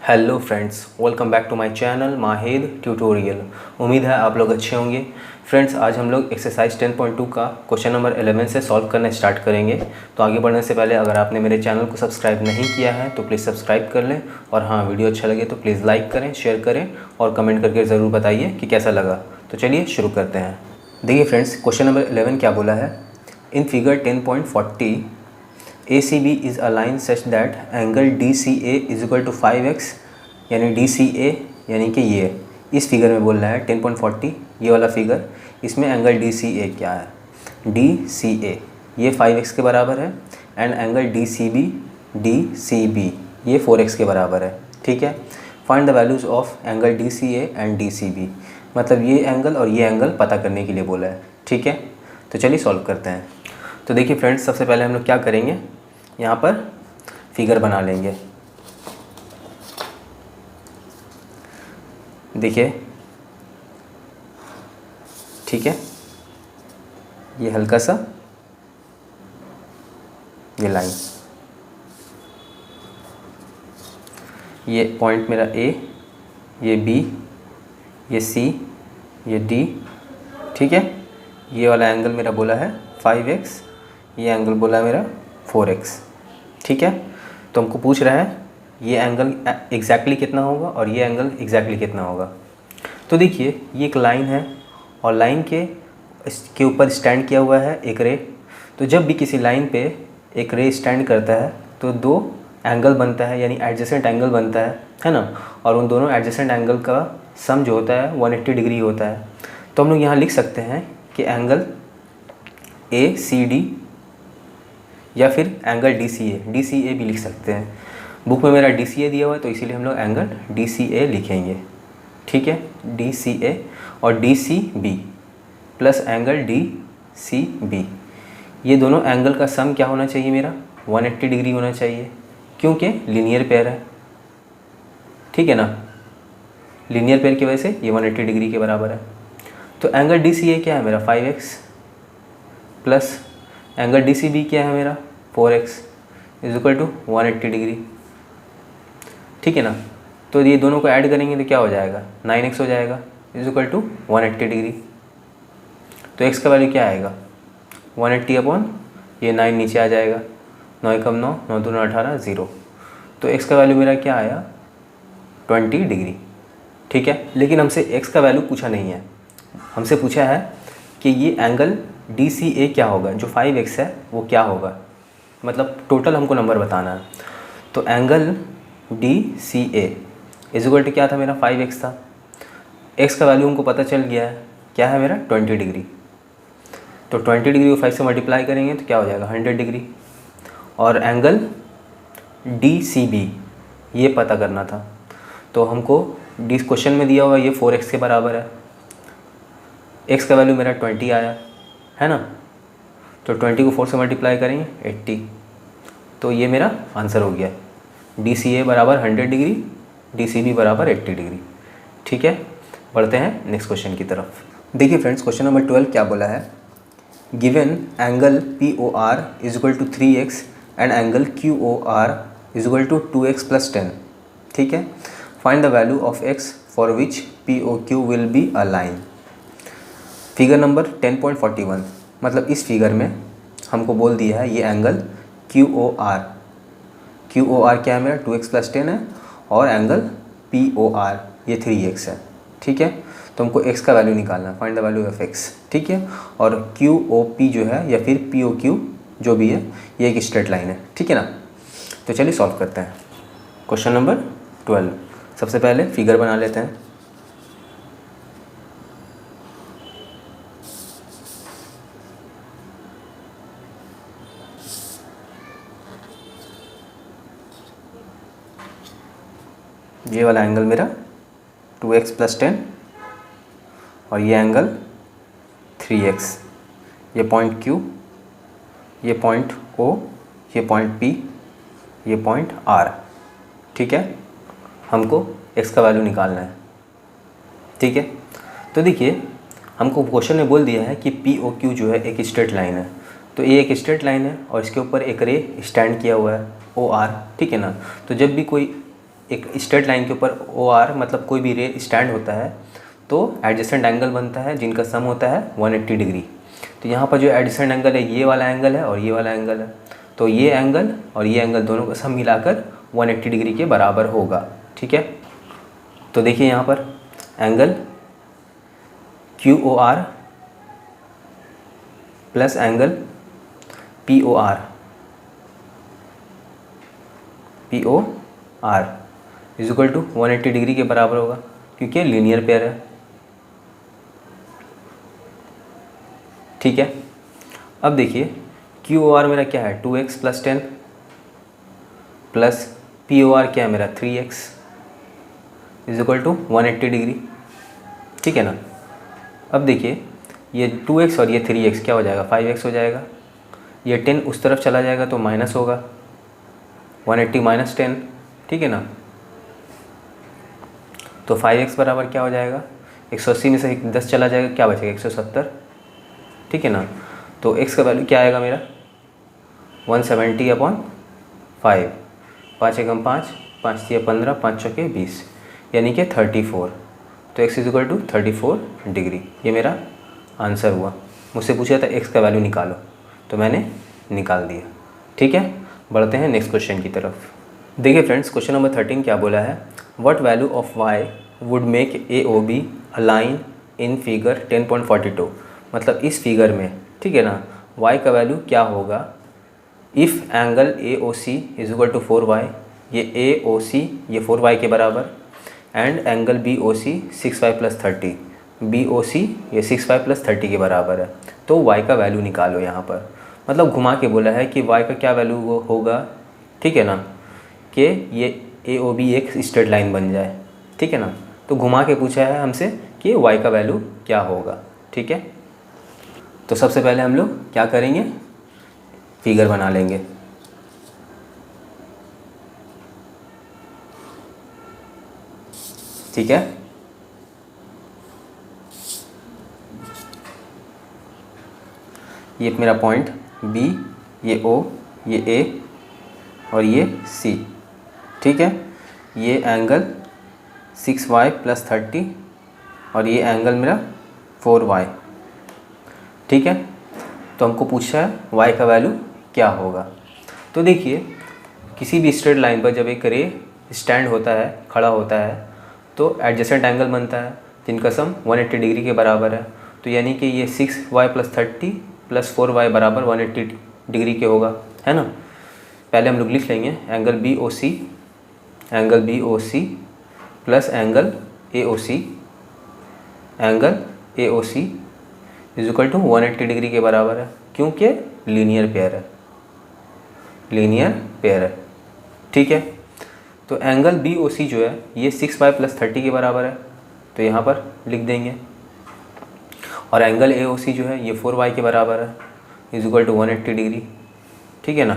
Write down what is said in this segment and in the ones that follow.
Hello friends, welcome back to my channel Mahid tutorial. उम्मीद है आप लोग अच्छे होंगे। फ्रेंड्स, आज हम लोग एक्सरसाइज 10.2 का क्वेश्चन नंबर 11 से सॉल्व करना स्टार्ट करेंगे। तो आगे बढ़ने से पहले अगर आपने मेरे चैनल को सब्सक्राइब नहीं किया है तो प्लीज़ सब्सक्राइब कर लें, और हाँ, वीडियो अच्छा लगे तो प्लीज़ लाइक करें, शेयर करें और कमेंट करके ज़रूर बताइए कि कैसा लगा। तो चलिए शुरू करते हैं। देखिए फ्रेंड्स, क्वेश्चन नंबर 11 क्या बोला है। In figure 10.40 ACB is a line such that angle DCA is equal to 5x, यानी DCA यानी कि ये इस फिगर में बोल रहा है 10.40 ये वाला फिगर, इसमें एंगल DCA क्या है। DCA ये 5x के बराबर है एंड एंगल DCB ये 4x के बराबर है। ठीक है। Find the values of angle DCA and DCB, मतलब ये एंगल और ये एंगल पता करने के लिए बोला है। ठीक है, तो चलिए सॉल्व करते हैं। तो देखिए फ्रेंड्स, सबसे पहले हम लोग क्या करेंगे, यहाँ पर फिगर बना लेंगे। देखिए, ठीक है, ये हल्का सा ये लाइन, ये पॉइंट मेरा A, ये B, ये C, ये D। ठीक है, ये वाला एंगल मेरा बोला है 5x, ये एंगल बोला है मेरा 4x। ठीक है, तो हमको पूछ रहा है ये एंगल एग्जैक्टली कितना होगा और ये एंगल एग्जैक्टली कितना होगा। तो देखिए, ये एक लाइन है और लाइन के ऊपर स्टैंड किया हुआ है एक रे। तो जब भी किसी लाइन पे एक रे स्टैंड करता है तो दो एंगल बनता है, यानी एडजेसेंट एंगल बनता है ना। और उन दोनों एडजेसेंट एंगल का सम जो होता है 180 डिग्री होता है। तो हम लोग यहाँ लिख सकते हैं कि एंगल ACD या फिर एंगल DCA भी लिख सकते हैं। बुक में मेरा DCA दिया हुआ है तो इसीलिए हम लोग एंगल DCA लिखेंगे। ठीक है, DCA और DCB प्लस एंगल DCB, ये दोनों एंगल का सम क्या होना चाहिए मेरा 180 डिग्री होना चाहिए, क्योंकि लीनियर पेयर है। ठीक है ना, लीनियर पेयर की वजह से ये 180 डिग्री के बराबर है। तो एंगल DCA क्या है मेरा 5x प्लस एंगल DCB क्या है मेरा 4x is equal to 180 degree. ठीक है ना, तो ये दोनों को ऐड करेंगे तो क्या हो जाएगा 9x हो जाएगा इज इक्वल टू 180 डिग्री। तो x का वैल्यू क्या आएगा 180 अपॉन ये 9 नीचे आ जाएगा, 9 एकम 9, 9 दूना 18, 0। तो x का वैल्यू मेरा क्या आया 20 डिग्री। ठीक है, लेकिन हमसे x का वैल्यू पूछा नहीं है, हमसे पूछा है कि ये एंगल DCA क्या होगा, जो 5x है वो क्या होगा, मतलब टोटल हमको नंबर बताना है। तो angle DCA is equal to क्या था मेरा 5x था। x का वैल्यू हमको पता चल गया है, क्या है मेरा 20 डिग्री। तो 20 डिग्री को 5 से मल्टीप्लाई करेंगे तो क्या हो जाएगा 100 डिग्री। और एंगल DCB ये पता करना था, तो हमको क्वेश्चन में दिया हुआ ये 4x के बराबर है। x का वैल्यू मेरा 20 आया है ना, तो 20 को 4 से मल्टीप्लाई करेंगे 80। तो ये मेरा आंसर हो गया, DCA बराबर 100 डिग्री, DCB बराबर 80 डिग्री। ठीक है, बढ़ते हैं नेक्स्ट क्वेश्चन की तरफ। देखिए फ्रेंड्स, क्वेश्चन नंबर 12 क्या बोला है। Given angle POR is equal to 3x and angle QOR is equal to 2x plus 10। ठीक है, find the value of x for which POQ will be a line. Figure number 10.41, मतलब इस figure में हमको बोल दिया है ये एंगल QOR क्या है मेरा 2x प्लस 10 है, और एंगल POR ये 3x है। ठीक है, तो हमको x का वैल्यू निकालना है, find the value of x। ठीक है, और QOP जो है या फिर POQ जो भी है ये एक स्ट्रेट लाइन है। ठीक है ना, तो चलिए सॉल्व करते हैं। क्वेश्चन नंबर 12, सबसे पहले फिगर बना लेते हैं। ये वाला एंगल मेरा 2x प्लस 10 और ये एंगल 3x, ये पॉइंट Q, ये पॉइंट O, ये पॉइंट P, ये पॉइंट R। ठीक है, हमको x का वैल्यू निकालना है। ठीक है, तो देखिए हमको क्वेश्चन में बोल दिया है कि POQ जो है एक स्ट्रेट लाइन है। तो ये एक स्ट्रेट लाइन है और इसके ऊपर एक रे स्टैंड किया हुआ है OR। ठीक है ना, तो जब भी कोई एक स्ट्रेट लाइन के ऊपर ओ आर मतलब कोई भी रे स्टैंड होता है तो एडजेसेंट एंगल बनता है जिनका सम होता है 180 डिग्री। तो यहाँ पर जो एडजेसेंट एंगल है ये वाला एंगल है और ये वाला एंगल है, तो ये एंगल और ये एंगल दोनों का सम मिलाकर 180 डिग्री के बराबर होगा। ठीक है, तो देखिए यहाँ पर angle QOR plus angle POR is equal to 180 degree के बराबर होगा क्योंकि लीनियर पेयर है। ठीक है, अब देखिए QOR मेरा क्या है 2x प्लस 10 प्लस POR क्या है मेरा 3x is equal to 180 degree. ठीक है ना, अब देखिए ये 2x और ये 3x क्या हो जाएगा 5x हो जाएगा, ये 10 उस तरफ चला जाएगा तो माइनस होगा 180 माइनस 10। ठीक है ना, तो 5x बराबर क्या हो जाएगा 180 में से 10 चला जाएगा क्या बचेगा 170। ठीक है ना, तो x का वैल्यू क्या आएगा मेरा 170/5, 5 एकम 5, 5 तिया 15, 5 चौके 20 यानी कि 34। तो x is equal to 34 degree, ये मेरा आंसर हुआ। मुझसे पूछा था x का वैल्यू निकालो तो मैंने निकाल दिया। ठीक है, बढ़ते हैं नेक्स्ट क्वेश्चन की तरफ। देखिए फ्रेंड्स, क्वेश्चन नंबर 13 क्या बोला है, what value of y would make AOB a line in figure 10.42। मतलब इस फिगर में, ठीक है ना, y का वैल्यू क्या होगा if angle AOC is equal to 4y, ये AOC ये 4y के बराबर, and angle BOC 6y plus 30, BOC ये 6y प्लस 30 के बराबर है। तो y का वैल्यू निकालो। यहाँ पर मतलब घुमा के बोला है कि y का क्या वैल्यू होगा, ठीक है ना, कि ये AOB एक स्ट्रेट लाइन बन जाए। ठीक है ना, तो घुमा के पूछा है हमसे कि y का वैल्यू क्या होगा। ठीक है, तो सबसे पहले हम लोग क्या करेंगे, फिगर बना लेंगे। ठीक है, ये मेरा पॉइंट B, ये O, ये A और ये C। ठीक है, ये एंगल 6y प्लस 30 और ये एंगल मेरा 4y। ठीक है, तो हमको पूछा है y का वैल्यू क्या होगा। तो देखिए किसी भी स्ट्रेट लाइन पर जब एक रे स्टैंड होता है, खड़ा होता है, तो एडजेसेंट एंगल बनता है जिनका सम 180 डिग्री के बराबर है। तो यानी कि ये 6y प्लस 30 प्लस 4y बराबर 180 डिग्री के होगा, है ना। पहले हम लोग लिख लेंगे angle BOC plus angle AOC is equal to 180 degree के बराबर है क्योंकि लीनियर पेयर है। ठीक है, तो एंगल BOC जो है ये 6y प्लस 30 के बराबर है, तो यहाँ पर लिख देंगे, और एंगल AOC जो है ये 4y के बराबर है इज इक्वल टू 180 डिग्री। ठीक है ना,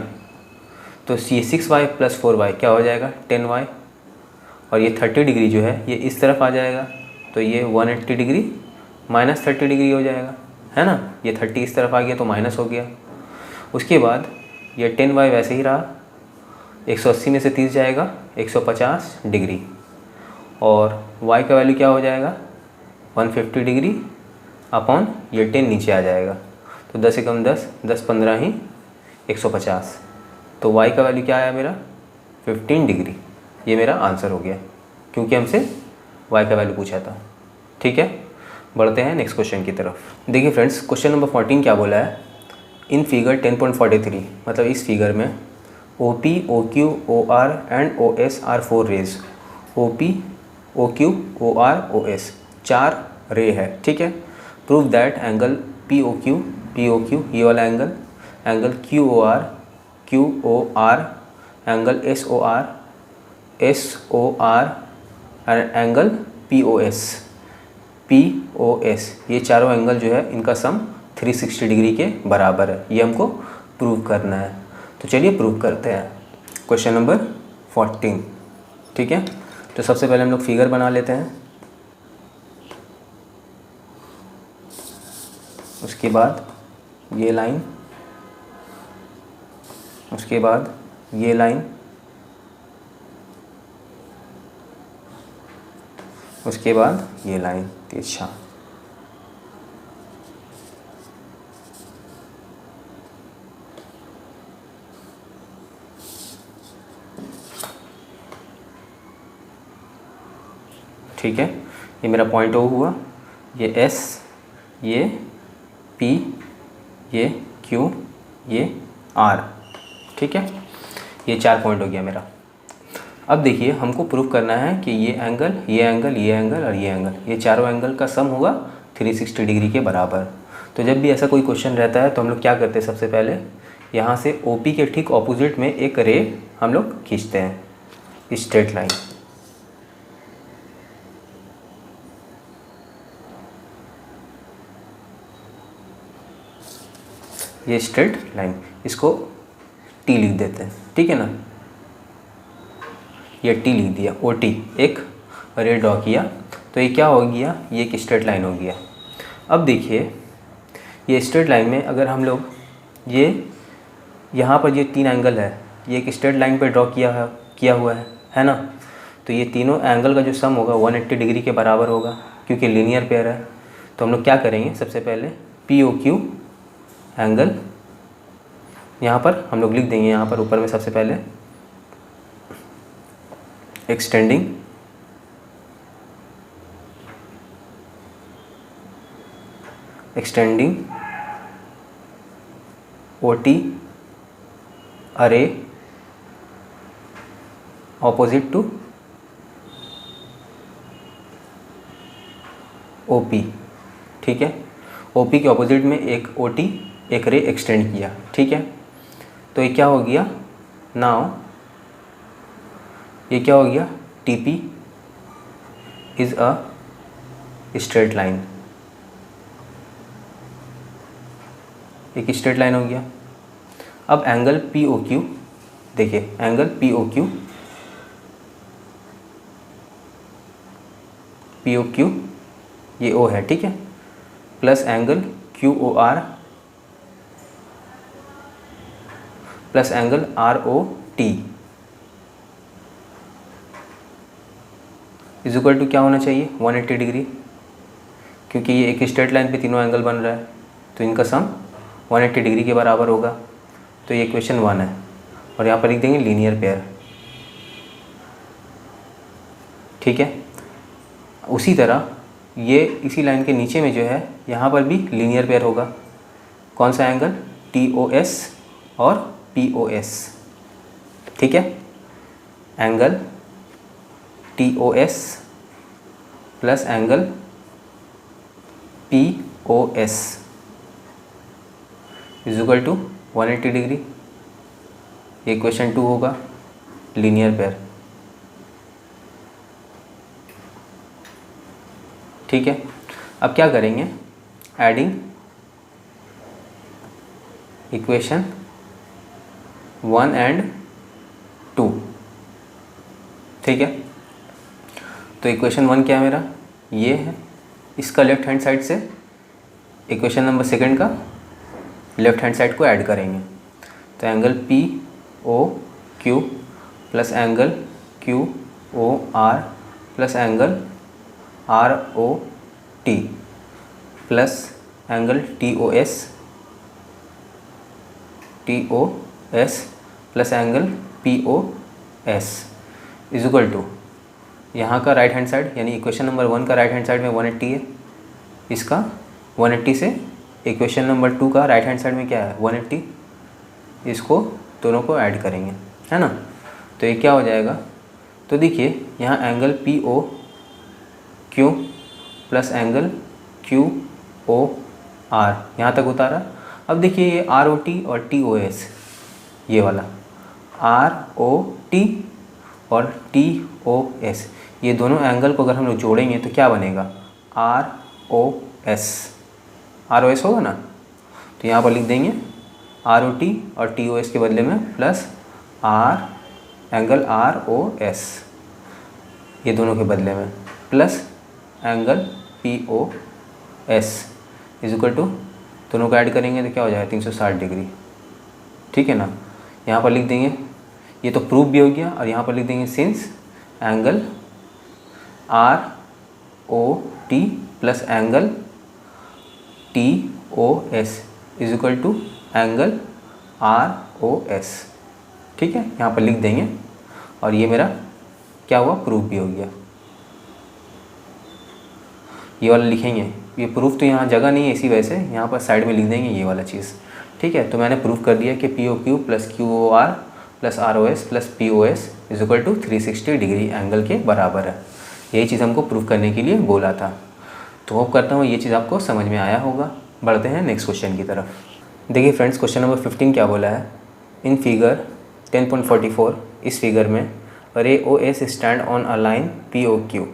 तो ये 6y प्लस 4y क्या हो जाएगा 10y, और ये 30 डिग्री जो है ये इस तरफ आ जाएगा, तो ये 180 डिग्री माइनस 30 डिग्री हो जाएगा, है ना। ये 30 इस तरफ आ गया तो माइनस हो गया। उसके बाद ये 10y वैसे ही रहा, 180 में से 30 जाएगा 150 डिग्री, और y का वैल्यू क्या हो जाएगा 150 डिग्री अपॉन ये 10 नीचे आ जाएगा, तो 10 एकम 10, 10 15 ही 150, तो y का वैल्यू क्या आया मेरा 15 डिग्री। ये मेरा आंसर हो गया क्योंकि हमसे y का वैल्यू पूछा था। ठीक है, बढ़ते हैं नेक्स्ट क्वेश्चन की तरफ। देखिए फ्रेंड्स, क्वेश्चन नंबर 14 क्या बोला है, इन फिगर 10.43 मतलब इस फिगर में OP, OQ, OR and OS are 4 rays. OP, OQ, OR, OS 4 रे है। ठीक है, प्रूव दैट एंगल POQ ये वाला angle QOR, angle SOR and angle POS ये चारों एंगल जो है इनका सम 360 डिग्री के बराबर है। ये हमको प्रूव करना है, तो चलिए प्रूव करते हैं। Question number 14। ठीक है, तो सबसे पहले हम लोग फिगर बना लेते हैं, उसके बाद ये लाइन, उसके बाद ये लाइन, उसके बाद ये लाइन तिरछा। ठीक है, ये मेरा पॉइंट ओ हुआ, ये एस, ये पी, ये क्यू, ये आर। ठीक है, ये 4 पॉइंट हो गया मेरा। अब देखिए हमको प्रूफ करना है कि ये एंगल, ये एंगल, ये एंगल और ये एंगल, ये चारों एंगल का सम होगा 360 डिग्री के बराबर। तो जब भी ऐसा कोई क्वेश्चन रहता है तो हम लोग क्या करते हैं, सबसे पहले यहाँ से OP के ठीक ऑपोजिट में एक रे हम लोग खींचते हैं, स्ट्रेट लाइन। ये स्ट्रेट लाइन, इसको T लिख देते हैं। ठीक है ना, ये T लिख दिया, OT एक रे ड्रॉ किया, तो ये क्या हो गया, ये एक स्ट्रेट लाइन हो गया। अब देखिए ये स्ट्रेट लाइन में अगर हम लोग ये यहाँ पर ये 3 एंगल है, ये एक स्ट्रेट लाइन पे ड्रॉ किया हुआ है ना, तो ये तीनों एंगल का जो सम होगा 180 डिग्री के बराबर होगा, क्योंकि लीनियर पेयर है। तो हम लोग क्या करेंगे, सबसे पहले POQ एंगल यहाँ पर हम लोग लिख देंगे, यहाँ पर ऊपर में सबसे पहले एक्सटेंडिंग OT अरे ऑपोजिट टू OP। ठीक है, OP के ऑपोजिट में एक OT एक रे एक्सटेंड किया। ठीक है, तो ये क्या हो गया, नाउ ये क्या हो गया, TP is a straight line, एक स्ट्रेट लाइन हो गया। अब एंगल POQ देखिए, एंगल POQ ये O है। ठीक है, plus angle QOR plus angle ROT is equal to क्या होना चाहिए, 180 डिग्री, क्योंकि ये एक स्ट्रेट लाइन पे तीनों एंगल बन रहा है, तो इनका सम 180 डिग्री के बराबर होगा। तो ये क्वेश्चन 1 है, और यहाँ पर लिख देंगे लीनियर पेयर। ठीक है, उसी तरह ये इसी लाइन के नीचे में जो है, यहाँ पर भी लीनियर पेयर होगा। कौन सा एंगल, TOS और POS। ठीक है, angle TOS plus angle POS is equal to 180 degree. ये क्वेश्चन 2 होगा, लीनियर पेयर। ठीक है, अब क्या करेंगे, एडिंग इक्वेशन 1 एंड 2। ठीक है, तो इक्वेशन 1 क्या है मेरा, ये है, इसका लेफ्ट हैंड साइड से इक्वेशन नंबर 2 का लेफ्ट हैंड साइड को ऐड करेंगे। तो angle POQ plus angle QOR plus angle ROT plus angle TOS plus angle POS is equal to, यहाँ का राइट हैंड साइड यानी इक्वेशन नंबर 1 का right hand side में 180 है, इसका 180 से इक्वेशन नंबर 2 का राइट हैंड साइड में क्या है 180, इसको दोनों को ऐड करेंगे, है ना। तो ये क्या हो जाएगा, तो देखिए यहाँ angle POQ plus angle QOR यहाँ तक उतारा। अब देखिए ये ROT और TOS, ये वाला ROT और TOS, ये दोनों एंगल को अगर हम लोग जोड़ेंगे तो क्या बनेगा, ROS होगा ना। तो यहाँ पर लिख देंगे ROT और TOS के बदले में प्लस एंगल ROS, ये दोनों के बदले में plus angle POS is equal to, दोनों को ऐड करेंगे तो क्या हो जाएगा 360 डिग्री। ठीक है ना, यहाँ पर लिख देंगे, ये तो प्रूफ भी हो गया, और यहाँ पर लिख देंगे since angle O T plus angle T O S is equal to angle R O S. ठीक है, यहाँ पर लिख देंगे और ये मेरा क्या हुआ, प्रूफ भी हो गया। ये वाला लिखेंगे, ये प्रूफ तो यहाँ जगह नहीं है इसी वजह से यहाँ पर साइड में लिख देंगे ये वाला चीज़। ठीक है, तो मैंने प्रूफ कर दिया कि P O Q plus Q O R plus R O S plus P O S is equal to 360 degree angle के बराबर है। यही चीज़ हमको प्रूफ करने के लिए बोला था। तो होप करता हूँ ये चीज़ आपको समझ में आया होगा। बढ़ते हैं नेक्स्ट क्वेश्चन की तरफ। देखिए फ्रेंड्स, क्वेश्चन नंबर 15 क्या बोला है, इन फिगर 10.44 इस फिगर में ray O S stand on a line P O Q.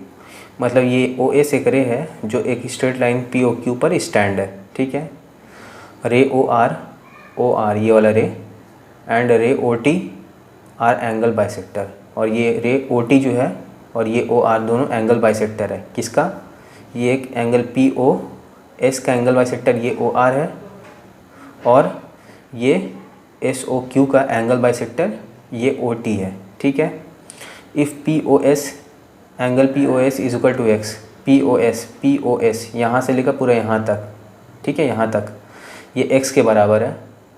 मतलब ये ओ एस एक रे है जो एक straight line P O Q पर स्टैंड है। ठीक है, रे ओ आर ये वाला ray and ray O T are angle bisector. और ये रे ओ टी जो है और ये ओ आर दोनों एंगल बाइसेक्टर है। किसका, ये एक एंगल पी ओ एस का एंगल बाइसेक्टर ये ओ आर है और ये एस ओ क्यू का एंगल बाइसेक्टर ये ओ टी है। ठीक है, if P O S angle P O S is equal to x, P O S यहाँ से लेकर पूरा यहाँ तक, ठीक है, यहाँ तक ये एक्स के बराबर है।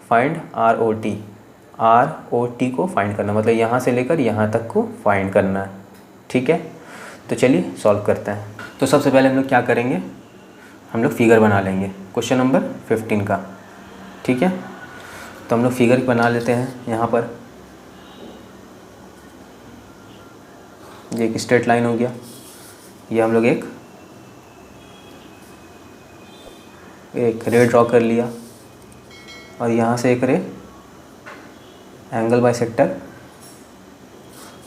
फाइंड आर ओ टी को फाइंड करना, मतलब यहाँ से लेकर यहाँ तक को फाइंड करना है। ठीक है, तो चलिए सॉल्व करते हैं। तो सबसे पहले हम लोग क्या करेंगे, हम लोग फिगर बना लेंगे क्वेश्चन नंबर 15 का। ठीक है, तो हम लोग फिगर बना लेते हैं। यहाँ पर ये एक स्ट्रेट लाइन हो गया, ये हम लोग एक रे ड्रॉ कर लिया और यहाँ से एक रे एंगल बाइसेक्टर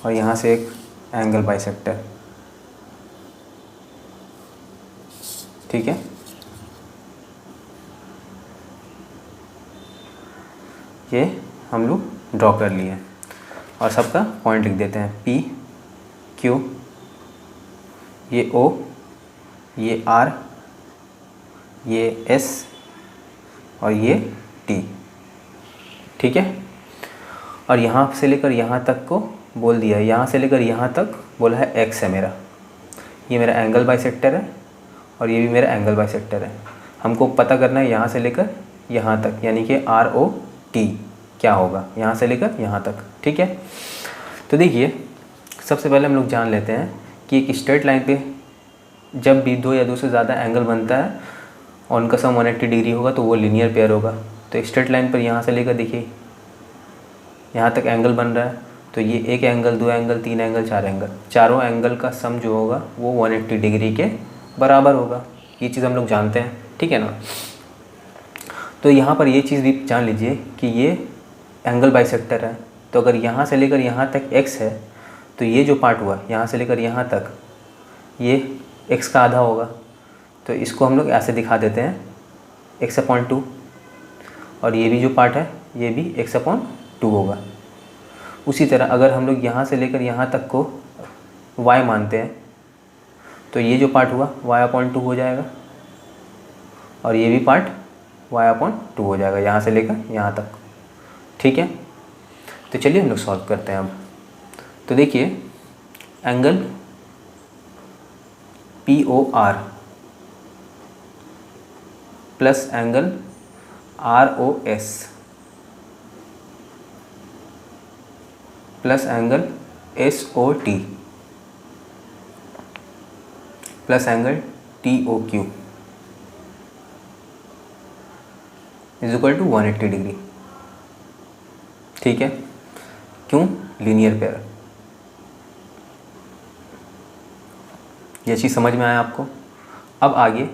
और यहाँ से एक एंगल बाइसेक्टर। ठीक है, ये हम लोग ड्रॉ कर लिए और सबका पॉइंट लिख देते हैं, पी क्यू, ये ओ, ये आर, ये एस और ये टी। ठीक है, और यहाँ से लेकर यहाँ तक को बोल दिया है, यहाँ से लेकर यहाँ तक बोला है एक्स है मेरा, ये मेरा एंगल बाइसेक्टर है और ये भी मेरा एंगल बाइसेक्टर है। हमको पता करना है यहाँ से लेकर यहाँ तक, यानी कि आर ओ टी क्या होगा यहाँ से लेकर यहाँ तक। ठीक है, तो देखिए सबसे पहले हम लोग जान लेते हैं कि एक स्ट्रेट लाइन पे जब भी दो या दो से ज़्यादा एंगल बनता है और उनका सम 180 डिग्री होगा तो वो लीनियर पेयर होगा। तो स्ट्रेट लाइन पर यहाँ से लेकर देखिए यहाँ तक एंगल बन रहा है, तो ये एक एंगल, दो एंगल, तीन एंगल, चार एंगल, चारों एंगल का सम जो होगा वो 180 डिग्री के बराबर होगा। ये चीज़ हम लोग जानते हैं। ठीक है ना, तो यहाँ पर ये चीज़ भी जान लीजिए कि ये एंगल बाइसेक्टर है। तो अगर यहाँ से लेकर यहाँ तक x है तो ये जो पार्ट हुआ यहाँ से लेकर यहाँ तक ये x का आधा होगा। तो इसको हम लोग ऐसे दिखा देते हैं x/2 और ये भी जो पार्ट है ये भी x/2 होगा। उसी तरह अगर हम लोग यहाँ से लेकर यहाँ तक को y मानते हैं तो ये जो पार्ट हुआ y/2 हो जाएगा और ये भी पार्ट y/2 हो जाएगा यहाँ से लेकर यहाँ तक। ठीक है, तो चलिए हम लोग सॉल्व करते हैं अब। तो देखिए angle P O R plus angle R O S plus angle S O T plus angle T O Q is equal to 180 degree. ठीक है, क्यों, लीनियर पेयर। ये चीज़ समझ में आया आपको। अब आगे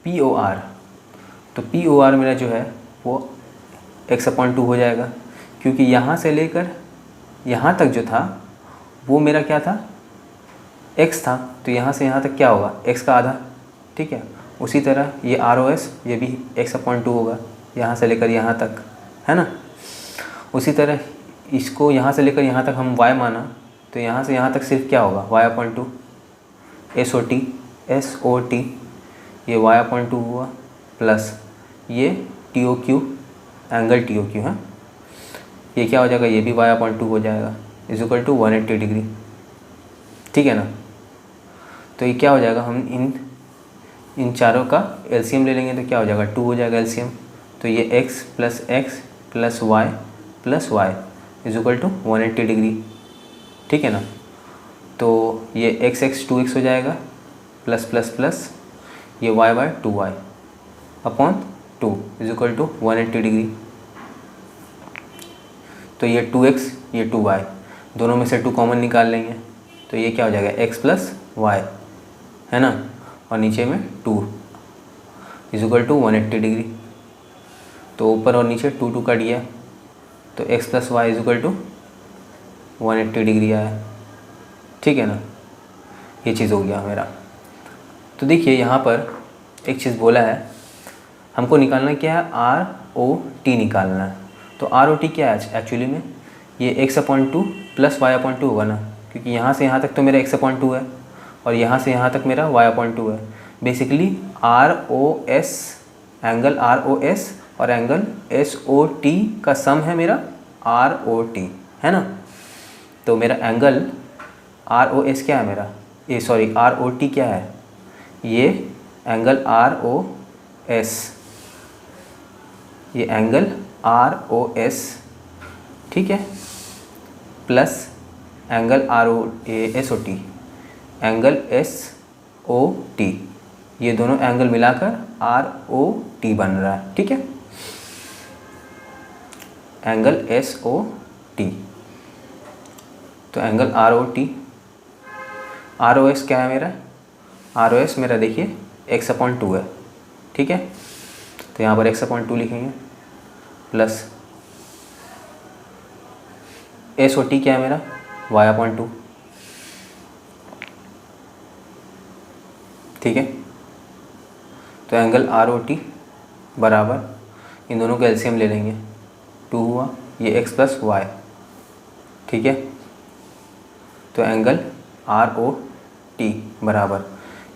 पी ओ आर, तो पी ओ आर मेरा जो है वो x/2 हो जाएगा क्योंकि यहाँ से लेकर यहाँ तक जो था वो मेरा क्या था, x था। तो यहाँ से यहाँ तक क्या होगा, x का आधा। ठीक है, उसी तरह ये आर ओ एस ये भी x/2 होगा यहाँ से लेकर यहाँ तक, है ना। उसी तरह इसको यहाँ से लेकर यहाँ तक हम y माना तो यहाँ से यहाँ तक सिर्फ क्या होगा, y/2 एस ओ टी ये y/2 हुआ प्लस ये T O Q angle T O Q है, ये क्या हो जाएगा, ये भी y/2 हो जाएगा इज इक्वल टू 180 डिग्री। ठीक है ना, तो ये क्या हो जाएगा, हम इन चारों का एलसीएम ले लेंगे तो क्या हो जाएगा, 2 हो जाएगा एलसीएम। तो ये x plus y is equal to 180 degree, ठीक है ना। तो ये x 2x हो जाएगा प्लस प्लस प्लस ये y 2y upon 2 is equal to 180 degree. तो ये 2x ये 2y, दोनों में से 2 कॉमन निकाल लेंगे तो ये क्या हो जाएगा, x प्लस y, है ना, और नीचे में 2 इज इक्वल टू 180 डिग्री। तो ऊपर और नीचे 2 कट गया तो x plus y is equal to 180 degree आया, ठीक है ना। ये चीज़ हो गया मेरा। तो देखिए यहाँ पर एक चीज़ बोला है, हमको निकालना क्या है, ROT निकालना है। तो ROT क्या है एक्चुअली में, ये x/2 प्लस y/2 होगा ना, क्योंकि यहाँ से यहाँ तक तो मेरा x/2 है और यहाँ से यहाँ तक मेरा y/2 है। बेसिकली ROS, एंगल ROS और एंगल SOT का सम है मेरा ROT, है ना। तो मेरा एंगल ROS क्या है मेरा, ROT क्या है, ये एंगल ROS, ये एंगल ROS, ठीक है, plus angle SOT, angle SOT, ये दोनों एंगल मिलाकर ROT बन रहा है, ठीक है, एंगल SOT। तो एंगल ROS क्या है मेरा, ROS मेरा देखिए x/2 है, ठीक है। तो यहाँ पर x/2 लिखेंगे प्लस SOT क्या है मेरा, y/2, ठीक है। तो एंगल ROT बराबर इन दोनों का एलसीएम ले लेंगे, 2 हुआ, ये x प्लस वाई, ठीक है। तो एंगल ROT बराबर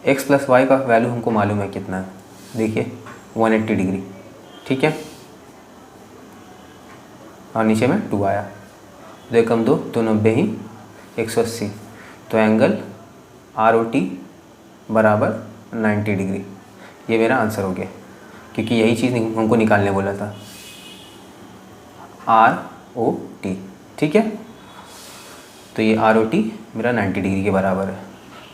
x प्लस वाई का वैल्यू हमको मालूम है कितना है, देखिए 180 डिग्री, ठीक है, और नीचे में 2 आया, 2 कम 2 90 ही 180। तो एंगल ROT बराबर 90 डिग्री, ये मेरा आंसर हो गया, क्योंकि यही चीज़ हमको निकालने बोला था, ROT, ठीक है। तो ये ROT मेरा 90 डिग्री के बराबर है।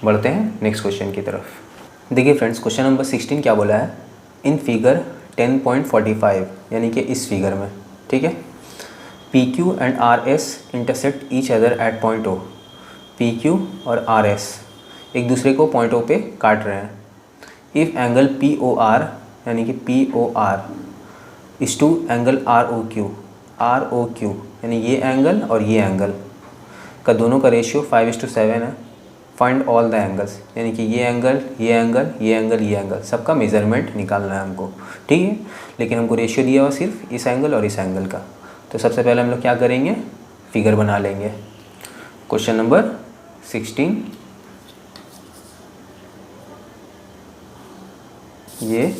बढ़ते हैं नेक्स्ट क्वेश्चन की तरफ। देखिए फ्रेंड्स, क्वेश्चन नंबर 16 क्या बोला है, इन फिगर 10.45, यानी कि इस फिगर में, ठीक है, PQ and RS intersect each other at point O। PQ और RS एक दूसरे को पॉइंट O पे काट रहे हैं। इफ़ एंगल POR, यानी कि POR इस टू एंगल ROQ यानी ये एंगल और ये एंगल का दोनों का रेशियो 5:7 है। फाइंड ऑल द एंगल्स, यानी कि ये एंगल, ये एंगल, ये एंगल, ये एंगल, सबका मेज़रमेंट निकालना है हमको, ठीक है। लेकिन हमको रेशियो दिया हुआ सिर्फ इस एंगल और इस एंगल का। तो सबसे पहले हम लोग क्या करेंगे, फिगर बना लेंगे। क्वेश्चन नंबर 16, ये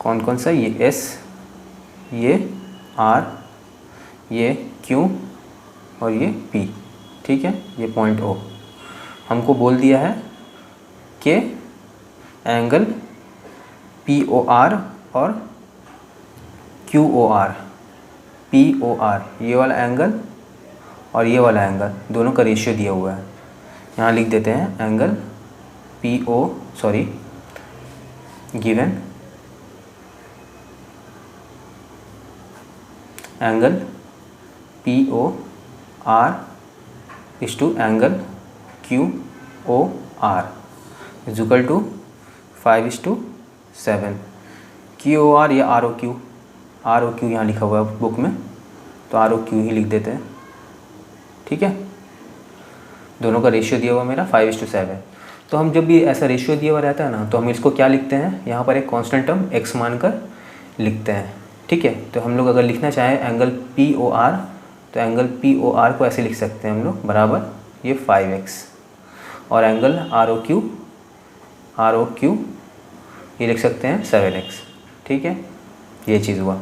कौन कौन सा, ये S, ये R, ये Q और ये P, ठीक है, ये पॉइंट O। हमको बोल दिया है कि एंगल POR और QOR, POR ये वाला एंगल और ये वाला एंगल दोनों का रेशियो दिया हुआ है। यहाँ लिख देते हैं angle given angle POR is to angle QOR is equal to 5:7। QOR या ROQ यहाँ लिखा हुआ है बुक में, तो ROQ ही लिख देते हैं, ठीक है। दोनों का रेशियो दिया हुआ मेरा 5:7। तो हम जब भी ऐसा रेशियो दिया हुआ रहता है ना, तो हम इसको क्या लिखते हैं, यहाँ पर एक कांस्टेंट टर्म x मानकर लिखते हैं, ठीक है। तो हम लोग अगर लिखना चाहें एंगल POR, तो एंगल POR को ऐसे लिख सकते हैं हम लोग, बराबर ये 5x, और एंगल ROQ ये लिख सकते हैं 7x, ठीक है। ये चीज़ हुआ।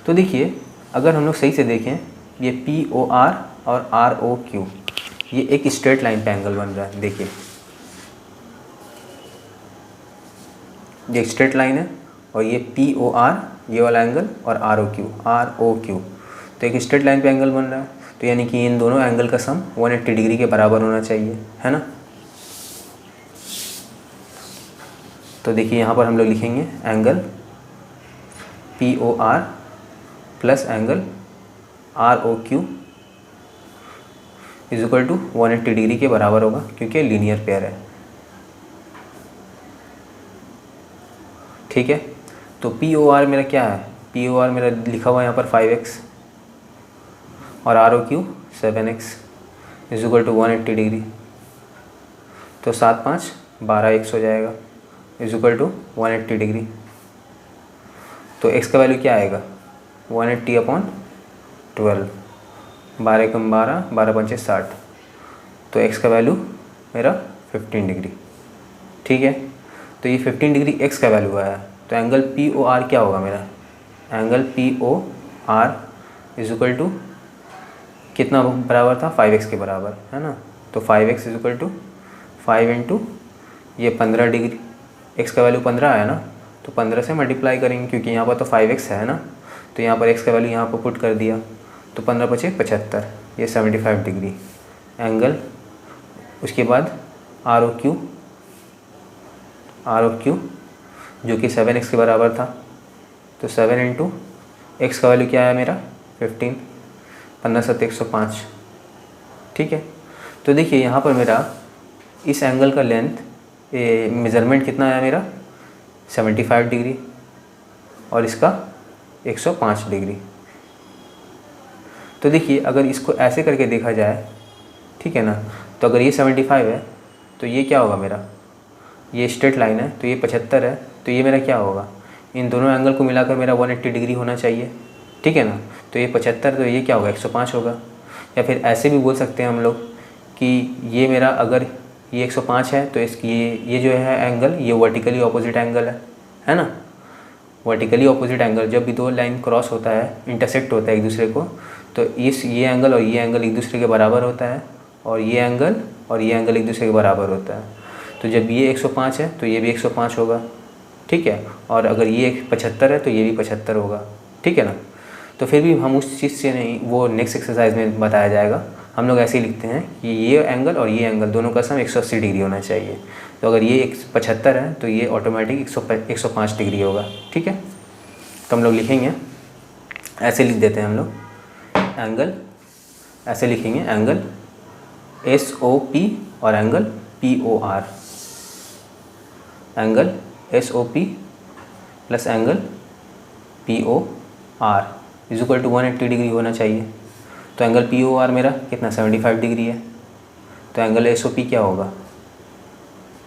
तो देखिए अगर हम लोग सही से देखें, ये POR और ROQ ये एक स्ट्रेट लाइन पे एंगल बन रहा है। देखिए ये स्ट्रेट लाइन है और ये POR ये वाला एंगल और ROQ तो एक स्ट्रेट लाइन पे एंगल बन रहा है। तो यानी कि इन दोनों एंगल का सम 180 डिग्री के बराबर होना चाहिए, है ना। तो देखिए यहाँ पर हम लोग लिखेंगे angle POR plus angle ROQ is equal to 180 degree के बराबर होगा, क्योंकि लीनियर पेयर है। ठीक है, तो POR मेरा क्या है, POR मेरा लिखा हुआ है यहाँ पर 5x और ROQ 7x is equal to 180 degree. तो 7 5 12x हो जाएगा इज इक्वल टू 180 डिग्री। तो x का वैल्यू क्या आएगा 180/12, 12 कम 12, 12 पंचे 60। तो x का वैल्यू मेरा 15 डिग्री। ठीक है, तो ये 15 डिग्री x का वैल्यू आया। तो एंगल POR क्या होगा मेरा, angle POR is equal to कितना बराबर था 5x के बराबर, है ना। तो 5x is equal to 5 into ये 15 डिग्री, x का वैल्यू 15 आया ना, तो 15 से मल्टीप्लाई करेंगे क्योंकि यहाँ पर तो 5x है ना। तो यहाँ पर x का वैल्यू यहाँ पर पुट कर दिया, तो 15 पचे 75, ये 75 डिग्री एंगल। उसके बाद ROQ जो कि 7x के बराबर था, तो 7 इंटू x का वैल्यू क्या आया मेरा 15, 15 7 105। ठीक है, तो देखिए यहाँ पर मेरा इस एंगल का लेंथ मेज़रमेंट कितना आया मेरा 75 डिग्री और इसका 105 डिग्री। तो देखिए अगर इसको ऐसे करके देखा जाए, ठीक है ना, तो अगर ये 75 है तो ये क्या होगा मेरा, ये स्ट्रेट लाइन है तो ये 75 है, तो ये मेरा क्या होगा, इन दोनों एंगल को मिलाकर मेरा 180 डिग्री होना चाहिए। ठीक है ना, तो ये 75 तो ये क्या होगा 105 होगा। या फिर ऐसे भी बोल सकते हैं हम लोग कि ये मेरा अगर ये 105 है तो इसकी ये जो है एंगल ये वर्टिकली ऑपोजिट एंगल है ना। वर्टिकली ऑपोजिट एंगल जब भी दो लाइन क्रॉस होता है, इंटरसेक्ट होता है एक दूसरे को, तो ये एंगल और ये एंगल एक दूसरे के बराबर होता है और ये एंगल और ये एंगल एक दूसरे के बराबर होता है। तो जब ये 105 है तो ये भी 105 होगा। ठीक है, और अगर ये 75 है तो ये भी 75 होगा। ठीक है ना, तो फिर भी हम उस चीज़ से नहीं, वो नेक्स्ट एक्सरसाइज में बताया जाएगा। हम लोग ऐसे ही लिखते हैं कि ये एंगल और ये एंगल दोनों का सम 180 डिग्री होना चाहिए। तो अगर ये 75 है तो ये ऑटोमेटिक 105 डिग्री होगा। ठीक है, तो हम लोग लिखेंगे ऐसे, लिख देते हैं हम लोग एंगल, ऐसे लिखेंगे एंगल SOP और angle POR, angle SOP plus angle POR is equal to 180 degree होना चाहिए। तो एंगल POR मेरा कितना 75 डिग्री है, तो एंगल SOP क्या होगा,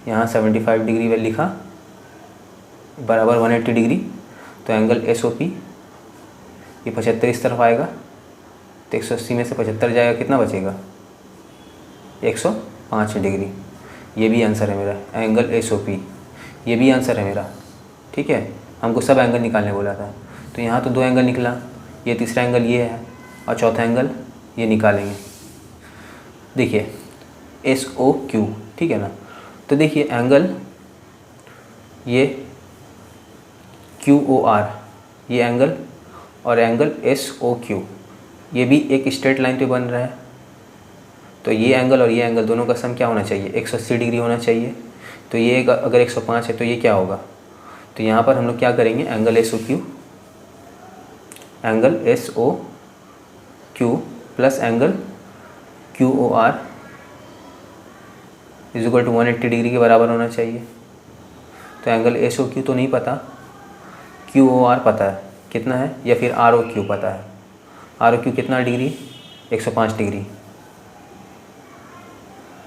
यहाँ 75 डिग्री में लिखा बराबर 180 डिग्री। तो एंगल SOP ये 75 इस तरफ आएगा, तो 180 में से 75 जाएगा, कितना बचेगा 105 डिग्री। ये भी आंसर है मेरा एंगल SOP, ये भी आंसर है मेरा। ठीक है, हमको सब एंगल निकालने बोला था, तो यहाँ तो 2 एंगल निकला, ये तीसरा एंगल ये है और चौथा एंगल ये निकालेंगे। देखिए SOQ, ठीक है ना। तो देखिए एंगल ये QOR ये एंगल और एंगल SOQ ये भी एक स्ट्रेट लाइन पे बन रहा है। तो ये एंगल और ये एंगल दोनों का सम क्या होना चाहिए 180 डिग्री होना चाहिए। तो ये अगर 105 है तो ये क्या होगा, तो यहाँ पर हम लोग क्या करेंगे angle SOQ plus angle QOR is equal to 180 degree के बराबर होना चाहिए। तो एंगल SOQ तो नहीं पता, QOR पता है कितना है, या फिर ROQ पता है। ROQ कितना डिग्री 105 डिग्री।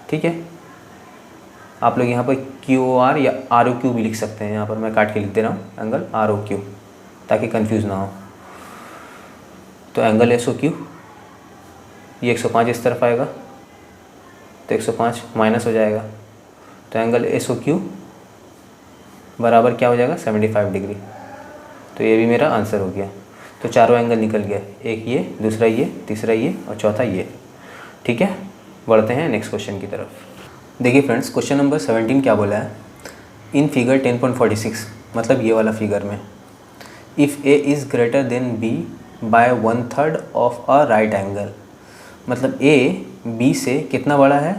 ठीक है, आप लोग यहाँ पर QOR या ROQ भी लिख सकते हैं, यहाँ पर मैं काट के लिख दे रहा हूँ एंगल ROQ ताकि कंफ्यूज ना हो। तो एंगल SOQ ये 105 इस तरफ आएगा तो 105 माइनस हो जाएगा, तो एंगल SOQ बराबर क्या हो जाएगा 75 डिग्री। तो ये भी मेरा आंसर हो गया। तो चारों एंगल निकल गए, एक ये, दूसरा ये, तीसरा ये और चौथा ये। ठीक है, बढ़ते हैं नेक्स्ट क्वेश्चन की तरफ। देखिए फ्रेंड्स, क्वेश्चन नंबर 17 क्या बोला है, इन फिगर 10.46, मतलब ये वाला फिगर में, if A is greater than B by 1/3 of a right angle, मतलब ए बी से कितना बड़ा है,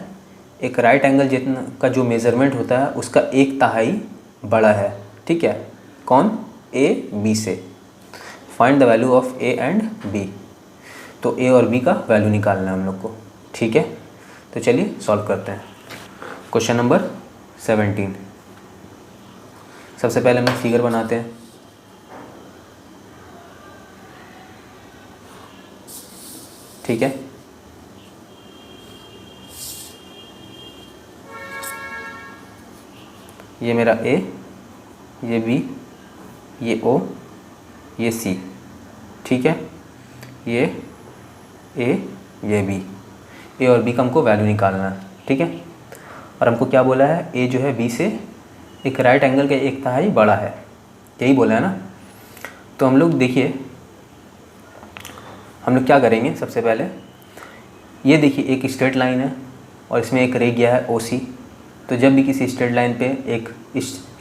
एक राइट एंगल जितना का जो मेज़रमेंट होता है उसका 1/3 बड़ा है। ठीक है, कौन, ए बी से। Find the value of A and B, तो ए और बी का वैल्यू निकालना है हम लोग को। ठीक है, तो चलिए सॉल्व करते हैं। क्वेश्चन नंबर 17, सबसे पहले हम फिगर बनाते हैं। ठीक है, ये मेरा ए, ये बी, ये ओ, ये सी। ठीक है, ये ए, ये बी, ए और बी का हमको वैल्यू निकालना है। ठीक है, और हमको क्या बोला है, ए जो है बी से एक राइट एंगल का 1/3 बड़ा है, यही बोला है ना। तो हम लोग देखिए, हम लोग क्या करेंगे, सबसे पहले ये देखिए एक स्ट्रेट लाइन है और इसमें एक रे गया है ओ सी। तो जब भी किसी स्ट्रेट लाइन पे एक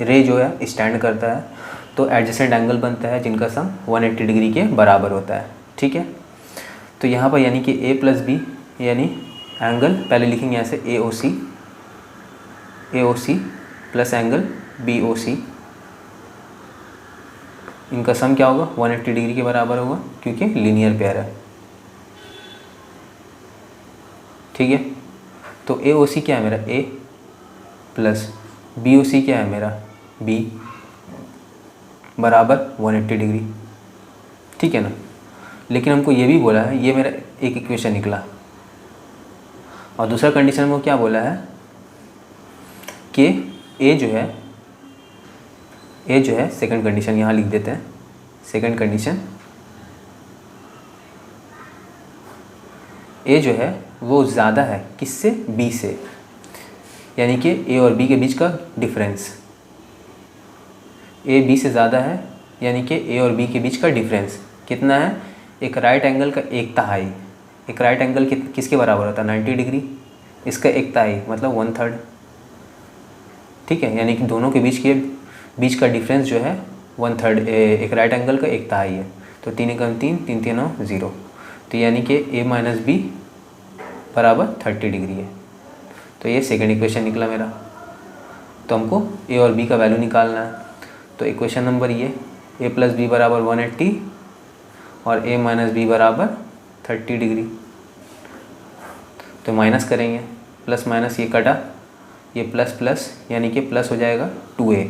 रे जो है स्टैंड करता है तो एडजेसेंट एंगल बनता है जिनका सम 180 डिग्री के बराबर होता है। ठीक है, तो यहाँ पर यानी कि ए प्लस बी यानी एंगल पहले लिखेंगे ऐसे A O C plus angle B O C, इनका सम क्या होगा, 180 डिग्री के बराबर होगा क्योंकि लीनियर पेयर है। ठीक है, तो ए ओ सी क्या है मेरा, ए प्लस बी ओ सी क्या है मेरा, बी, बराबर 180 डिग्री। ठीक है ना, लेकिन हमको ये भी बोला है, ये मेरा एक इक्वेशन निकला, और दूसरा कंडीशन में क्या बोला है कि ए जो है सेकंड कंडीशन यहाँ लिख देते हैं। सेकंड कंडीशन, ए जो है वो ज़्यादा है किससे, बी से, यानी कि ए और बी के बीच का डिफरेंस, ए बी से ज़्यादा है यानी कि ए और बी के बीच का डिफरेंस कितना है, एक राइट एंगल का 1/3। एक राइट एंगल किसके बराबर होता है, 90 डिग्री, इसका 1/3 मतलब 1/3। ठीक है, यानी कि दोनों के बीच का डिफरेंस जो है 1/3, एक राइट एंगल का 1/3 है। तो 3 एकम 3, 3 3 9 0, तो यानी कि ए माइनस बी बराबर 30 डिग्री है। तो ये सेकंड इक्वेशन निकला मेरा। तो हमको ए और बी का वैल्यू निकालना है। तो इक्वेशन नंबर ये, ए प्लस बी बराबर 180 और ए माइनस बी बराबर 30 डिग्री। तो माइनस करेंगे, प्लस माइनस ये कटा, ये प्लस प्लस यानी कि प्लस हो जाएगा 2a,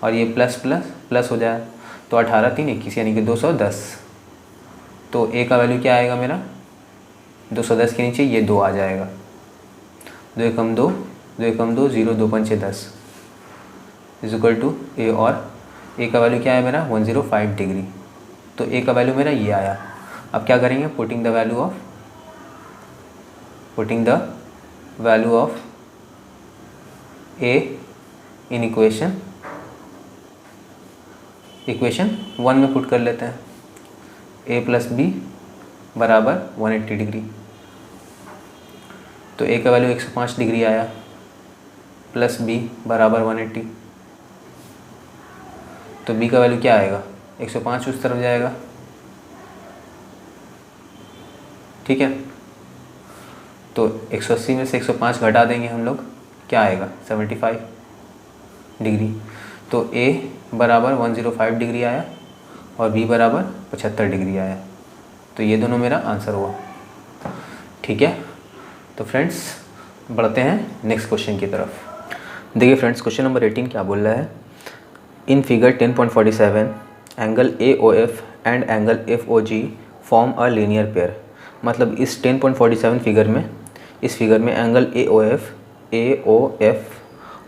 और ये प्लस प्लस प्लस हो जाए तो 18 3 21 यानी कि 210। तो a का वैल्यू क्या आएगा मेरा, 210 के नीचे ये 2 आ जाएगा, 2 एकम 2, 2 एकम 2, 0 2 5 10 इज इक्वल टू ए, और a का वैल्यू क्या है मेरा 105 डिग्री। तो a का वैल्यू मेरा ये आया। अब क्या करेंगे, putting the value of a in equation 1 में पुट कर लेते हैं, a प्लस बी बराबर 180 डिग्री। तो a का वैल्यू 105 डिग्री आया, प्लस b बराबर 180। तो b का वैल्यू क्या आएगा, 105 उस तरफ जाएगा। ठीक है, तो 180 में से 105 घटा देंगे हम लोग, क्या आएगा 75 डिग्री। तो a बराबर 105 डिग्री आया और b बराबर 75 डिग्री आया। तो ये दोनों मेरा आंसर हुआ। ठीक है, तो फ्रेंड्स बढ़ते हैं नेक्स्ट क्वेश्चन की तरफ। देखिए फ्रेंड्स, क्वेश्चन नंबर 18 क्या बोल रहा है, in figure 10.47 angle AOF and angle FOG form a linear pair. मतलब इस 10.47 फिगर में, इस फिगर में एंगल AOF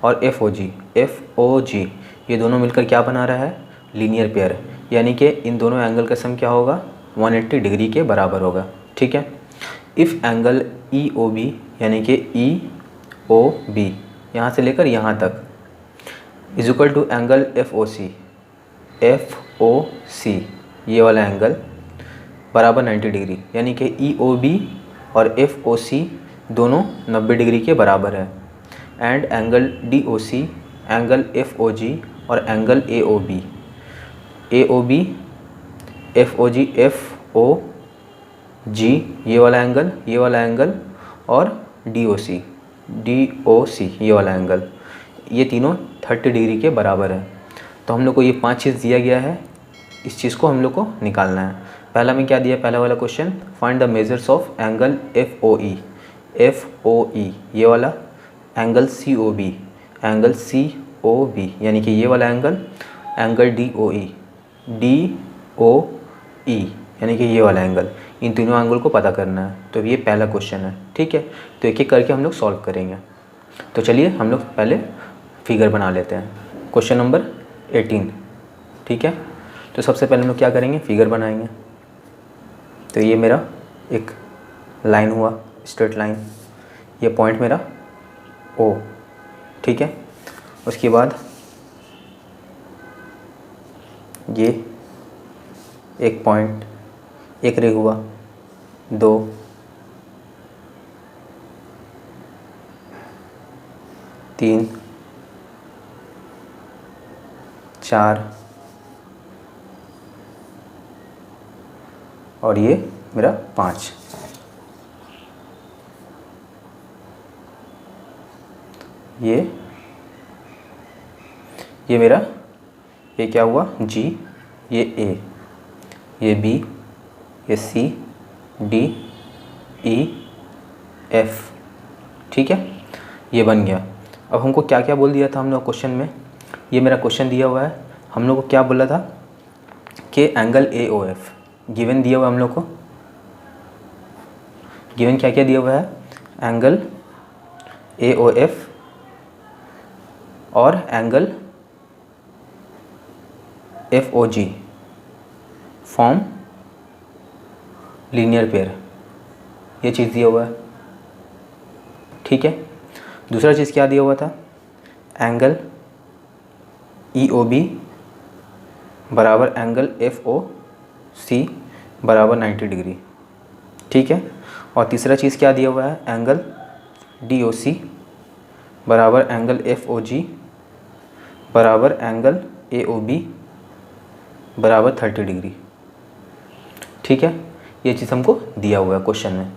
और FOG ये दोनों मिलकर क्या बना रहा है, लीनियर पेयर। यानी कि इन दोनों एंगल का सम क्या होगा, 180 डिग्री के बराबर होगा। ठीक है, इफ़ एंगल EOB यानी कि EOB यहाँ से लेकर यहाँ तक is equal to angle FOC ये वाला एंगल बराबर 90 डिग्री, यानी कि EOB और FOC दोनों 90 डिग्री के बराबर है। And angle DOC, angle FOG और angle AOB, AOB, FOG, FOG ये वाला एंगल और DOC, ये वाला एंगल, ये तीनों 30 डिग्री के बराबर है। तो हम लोग को ये 5 चीज़ दिया गया है, इस चीज़ को हम लोग को निकालना है। पहला में क्या दिया, पहला वाला question, find the measures of angle FOE, ये वाला एंगल COB, यानी कि ये वाला एंगल DOE, यानी कि ये वाला एंगल, इन तीनों एंगल को पता करना है। तो ये पहला क्वेश्चन है, ठीक है। तो एक एक करके हम लोग सॉल्व करेंगे। तो चलिए हम लोग पहले फिगर बना लेते हैं। क्वेश्चन नंबर 18, ठीक है। तो सबसे पहले हम लोग क्या करेंगे, फिगर बनाएंगे। तो ये मेरा एक लाइन हुआ, स्ट्रेट लाइन, ये पॉइंट मेरा O, ठीक है। उसके बाद ये एक पॉइंट, एक रे हुआ, 2, 3, 4 और ये मेरा 5। ये मेरा, ये क्या हुआ G, ये A, ये B, ये C, D, E, F, ठीक है। ये बन गया। अब हमको क्या क्या बोल दिया था हम लोग क्वेश्चन में, ये मेरा क्वेश्चन दिया हुआ है। हम लोग को क्या बोला था कि एंगल AOF गिवन दिया हुआ है हम लोग को। गिवन क्या क्या दिया हुआ है, एंगल AOF और angle FOG form linear pair, ये चीज़ दिया हुआ है, ठीक है। दूसरा चीज़ क्या दिया हुआ था, एंगल EOB बराबर एंगल FOC बराबर 90 डिग्री, ठीक है। और तीसरा चीज़ क्या दिया हुआ है, एंगल DOC बराबर एंगल FOG बराबर एंगल AOB बराबर 30 डिग्री, ठीक है। ये चीज़ हमको दिया हुआ है क्वेश्चन में।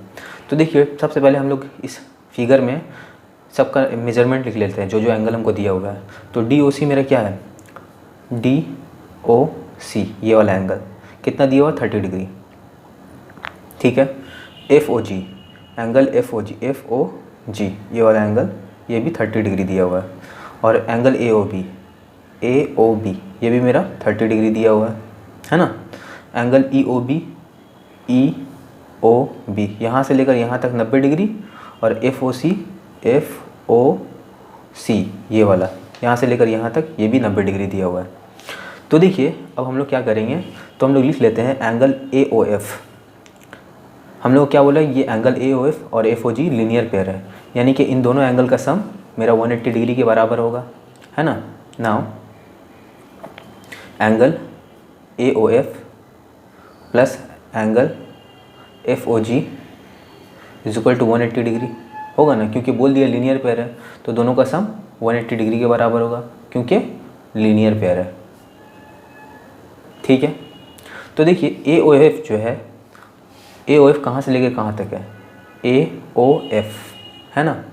तो देखिए सबसे पहले हम लोग इस फिगर में सबका मेजरमेंट लिख लेते हैं, जो जो एंगल हमको दिया हुआ है। तो DOC मेरा क्या है, DOC ये वाला एंगल कितना दिया हुआ है, 30 डिग्री, ठीक है। FOG, एंगल FOG ये वाला एंगल, ये भी 30 डिग्री दिया हुआ है। और एंगल AOB ये भी मेरा 30 डिग्री दिया हुआ है ना। एंगल EOB यहाँ से लेकर यहाँ तक 90 डिग्री। और FOC ये वाला यहाँ से लेकर यहाँ तक, ये भी 90 डिग्री दिया हुआ है। तो देखिए अब हम लोग क्या करेंगे, तो हम लोग लिख लेते हैं एंगल AOF। हम लोग क्या बोला, ये एंगल AOF और FOG लीनियर पेयर है, यानी कि इन दोनों एंगल का सम मेरा 180 डिग्री के बराबर होगा, है ना। Now angle AOF plus angle FOG is equal to 180 degree होगा ना, क्योंकि बोल दिया लीनियर पेयर है, तो दोनों का सम 180 डिग्री के बराबर होगा, क्योंकि लीनियर पेयर है, ठीक है। तो देखिए AOF जो है, AOF कहाँ से लेकर कहाँ तक है, AOF है ना,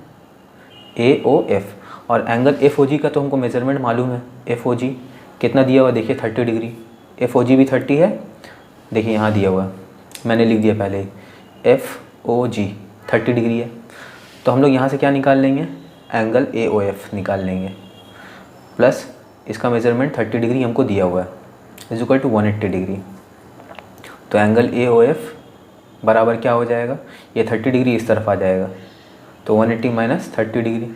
AOF। और एंगल FOG का तो हमको मेजरमेंट मालूम है, FOG कितना दिया हुआ, देखिए 30 डिग्री, FOG भी 30 है, देखिए यहाँ दिया हुआ, मैंने लिख दिया पहले ही, FOG 30 डिग्री है। तो हम लोग यहाँ से क्या निकाल लेंगे, एंगल AOF निकाल लेंगे, प्लस इसका मेजरमेंट 30 डिग्री हमको दिया हुआ है, इज इक्वल टू 180 डिग्री। तो एंगल AOF बराबर क्या हो जाएगा, ये 30 डिग्री इस तरफ आ जाएगा, तो 180 माइनस 30 डिग्री,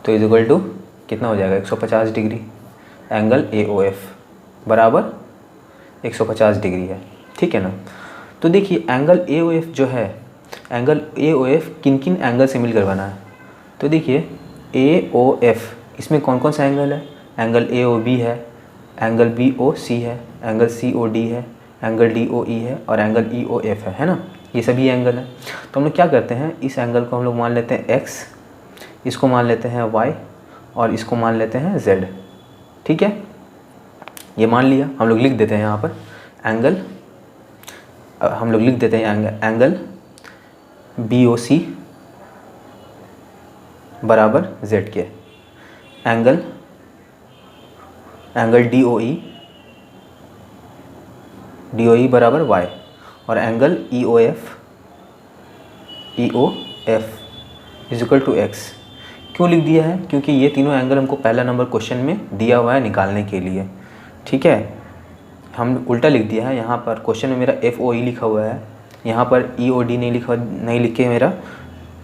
तो इज इक्वल टू कितना हो जाएगा, 150 डिग्री। एंगल AOF बराबर 150 डिग्री है, ठीक है ना। तो देखिए एंगल AOF जो है, एंगल AOF किन किन एंगल से मिलकर बना है। तो देखिए AOF इसमें कौन कौन सा एंगल है, एंगल AOB है, एंगल BOC है, एंगल COD है, एंगल DOE है और एंगल EOF है ना, ये सभी एंगल है। तो हम लोग क्या करते हैं, इस एंगल को हम लोग मान लेते हैं x, इसको मान लेते हैं y और इसको मान लेते हैं z। ठीक है, ये मान लिया। हम लोग लिख देते हैं यहाँ पर एंगल, हम लोग लिख देते हैं एंगल BOC बराबर z के, एंगल DOE बराबर y और angle EOF is equal to x। क्यों लिख दिया है, क्योंकि ये तीनों एंगल हमको पहला नंबर क्वेश्चन में दिया हुआ है निकालने के लिए। ठीक है, हम उल्टा लिख दिया है, यहाँ पर क्वेश्चन में मेरा FOE लिखा हुआ है, यहाँ पर EOD नहीं लिख के मेरा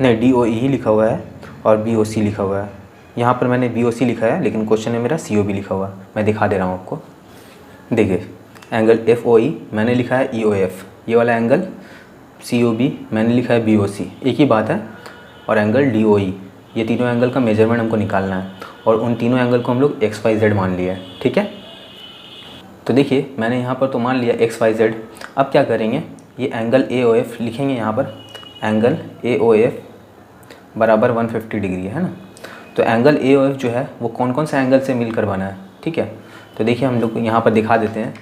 DOE ही लिखा हुआ है और BOC लिखा हुआ है। यहाँ पर मैंने BOC लिखा है लेकिन क्वेश्चन में मेरा COB लिखा हुआ है। मैं दिखा दे रहा हूँ आपको, देखिए एंगल FOE मैंने लिखा है EOF, ये वाला एंगल COB मैंने लिखा है BOC, एक ही बात है। और एंगल DOE, ये तीनों एंगल का मेजरमेंट हमको निकालना है और उन तीनों एंगल को हम लोग XYZ मान लिया है। ठीक है, तो देखिए मैंने यहाँ पर तो मान लिया XYZ। अब क्या करेंगे, ये एंगल AOF लिखेंगे यहाँ पर, एंगल AOF बराबर 150 डिग्री है ना। तो एंगल AOF जो है वो कौन कौन सा एंगल से मिलकर बना है। ठीक है, तो देखिए हम लोग यहाँ पर दिखा देते हैं।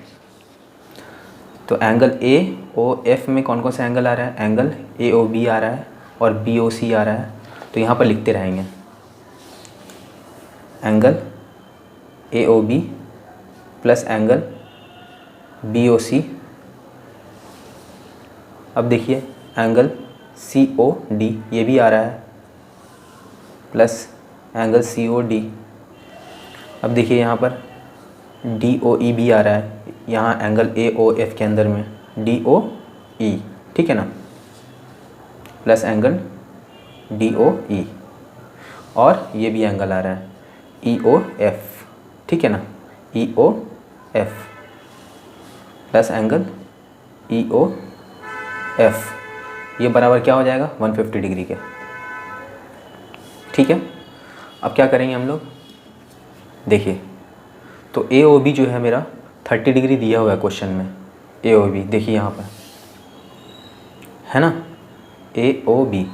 तो एंगल AOF में कौन कौन सा एंगल आ रहा है, एंगल AOB आ रहा है और BOC आ रहा है। तो यहाँ पर लिखते रहेंगे angle AOB plus angle BOC। अब देखिए एंगल COD ये भी आ रहा है प्लस एंगल COD। अब देखिए यहाँ पर DOE भी आ रहा है, यहाँ एंगल AOF के अंदर में DOE, ठीक है ना, प्लस एंगल DOE और ये भी एंगल आ रहा है EOF, ठीक है ना, EOF प्लस एंगल EOF, ये बराबर क्या हो जाएगा 150 डिग्री के। ठीक है, अब क्या करेंगे हम लोग, देखिए तो AOB जो है मेरा 30 डिग्री दिया हुआ है क्वेश्चन में। AOB देखिए यहाँ पर है ना, AOB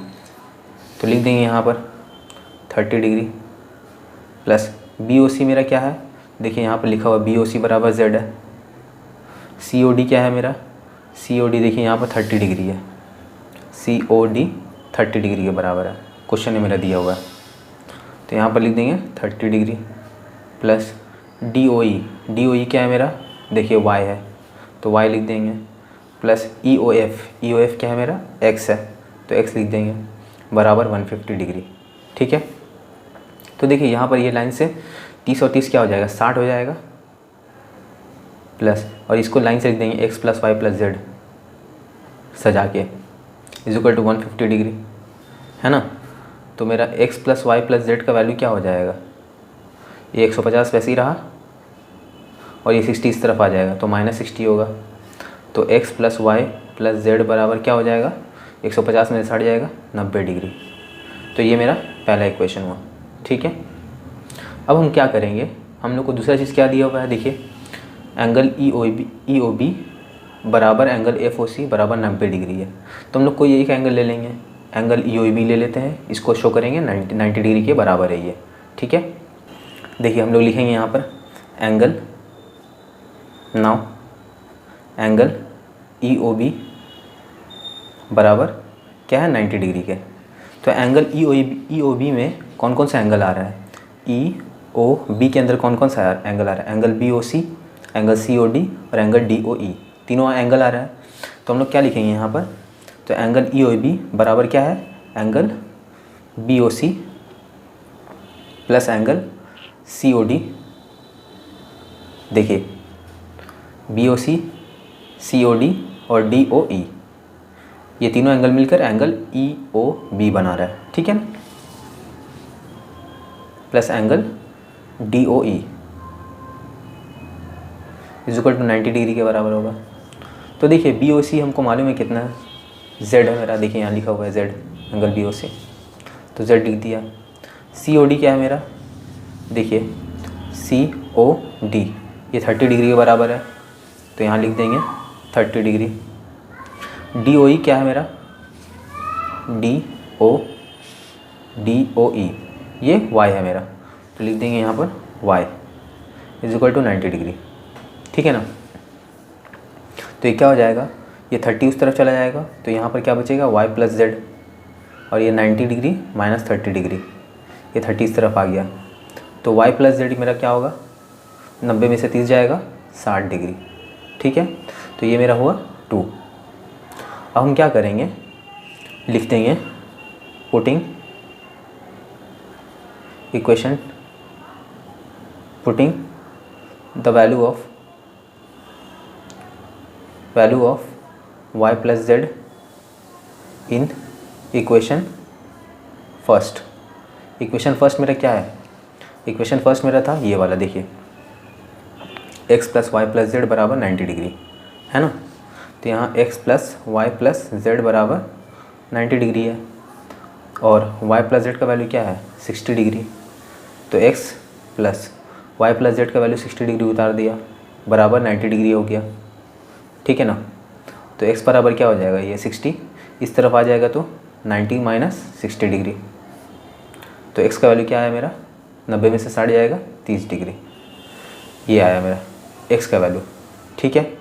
तो लिख देंगे यहाँ पर 30 डिग्री प्लस BOC मेरा क्या है, देखिए यहाँ पर लिखा हुआ BOC बराबर Z है। COD क्या है मेरा, COD देखिए यहाँ पर 30 डिग्री है, COD 30 डिग्री के बराबर है, क्वेश्चन में मेरा दिया हुआ है। तो यहाँ पर लिख देंगे 30 डिग्री प्लस DOE क्या है मेरा, देखिए Y है तो Y लिख देंगे, प्लस EOF क्या है मेरा, X है तो X लिख देंगे, बराबर 150 डिग्री। ठीक है, तो देखिए यहाँ पर ये लाइन से 30 और 30 क्या हो जाएगा, 60 हो जाएगा, प्लस और इसको लाइन से लिख देंगे x plus y plus z सजा के इज इक्वल टू 150 डिग्री, है ना। तो मेरा x plus y plus z का वैल्यू क्या हो जाएगा, ये 150 वैसे ही रहा और ये 60 इस तरफ आ जाएगा तो -60 होगा। तो x plus y plus z बराबर क्या हो जाएगा, 150 में से हट जाएगा 90 डिग्री। तो ये मेरा पहला इक्वेशन हुआ। ठीक है, अब हम क्या करेंगे, हम लोग को दूसरा चीज़ क्या दिया हुआ है, देखिए एंगल EOB बराबर एंगल FOC बराबर 90 डिग्री है। तो हम लोग कोई एक एंगल ले लेंगे, एंगल EOB ले लेते हैं, इसको शो करेंगे 90 डिग्री के बराबर है ये। ठीक है, देखिए हम लोग लिखेंगे यहाँ पर एंगल, नाउ एंगल EOB बराबर क्या है 90 डिग्री के। तो एंगल EOB में कौन कौन सा एंगल आ रहा है, EOB के अंदर कौन कौन सा एंगल आ रहा है, एंगल BOC, एंगल COD और एंगल DOE, तीनों एंगल आ रहा है। तो हम लोग क्या लिखेंगे यहाँ पर, तो एंगल EOB बराबर क्या है, angle BOC plus angle COD। देखिए BOC, COD और DOE ये तीनों एंगल मिलकर एंगल EOB बना रहा है, ठीक है ना, plus angle DOE is equal to 90 degree के बराबर होगा। तो देखिए BOC हमको मालूम है कितना है, Z है मेरा, देखिए यहाँ लिखा हुआ है Z, एंगल BOC तो Z लिख दिया। COD क्या है मेरा, देखिए COD ये 30 डिग्री के बराबर है तो यहाँ लिख देंगे 30 डिग्री। DOE क्या है मेरा, DOE ये y है मेरा, तो लिख देंगे यहाँ पर y is equal to 90 degree. ठीक है ना। तो ये क्या हो जाएगा, ये 30 उस तरफ चला जाएगा, तो यहाँ पर क्या बचेगा y प्लस जेड, और ये 90 डिग्री माइनस 30 डिग्री, ये 30 इस तरफ आ गया, तो y प्लस जेड मेरा क्या होगा, 90 में से 30 जाएगा 60 डिग्री। ठीक है, तो ये मेरा हुआ 2। अब हम क्या करेंगे, लिख देंगे putting equation, putting the value of y plus Z in equation first. Equation first मेरा क्या है, इक्वेशन फर्स्ट मेरा था ये वाला, देखिए x plus y plus z बराबर 90 डिग्री है ना। तो यहाँ x plus y plus z बराबर 90 डिग्री है, और y प्लस जेड का वैल्यू क्या है 60 डिग्री। तो x plus y plus z का वैल्यू 60 डिग्री उतार दिया, बराबर 90 डिग्री हो गया। ठीक है ना। तो x बराबर क्या हो जाएगा, ये 60 इस तरफ आ जाएगा, तो 90 माइनस 60 डिग्री। तो x का वैल्यू क्या आया मेरा, 90 में से 60 जाएगा 30 डिग्री, ये आया मेरा x का वैल्यू। ठीक है।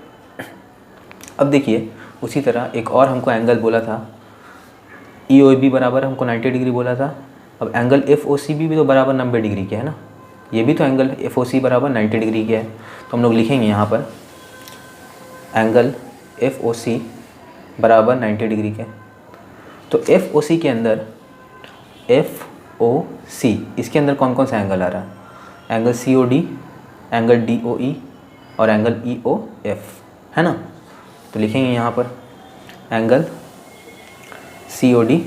अब देखिए उसी तरह एक और हमको एंगल बोला था, EOB बराबर हमको 90 डिग्री बोला था। अब एंगल FOC भी तो बराबर 90 डिग्री के है ना, ये भी तो एंगल FOC बराबर 90 डिग्री के है। तो हम लोग लिखेंगे यहाँ पर एंगल FOC बराबर 90 डिग्री के। तो FOC के अंदर FOC इसके अंदर कौन कौन सा एंगल आ रहा है, एंगल COD, एंगल DOE और एंगल EOF है ना। तो लिखेंगे यहाँ पर angle COD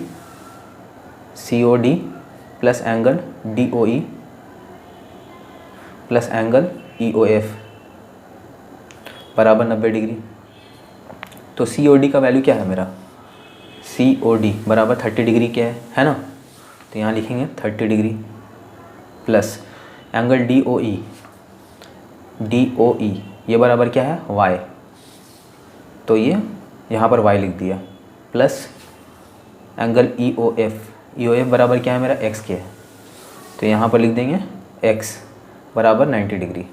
plus angle DOE plus angle EOF बराबर 90 डिग्री। तो COD का वैल्यू क्या है मेरा, COD बराबर 30 डिग्री क्या है ना। तो यहाँ लिखेंगे 30 डिग्री प्लस एंगल DOE ये बराबर क्या है y, तो ये यहाँ पर y लिख दिया, प्लस एंगल EOF बराबर क्या है मेरा x के है, तो यहाँ पर लिख देंगे x बराबर 90 डिग्री।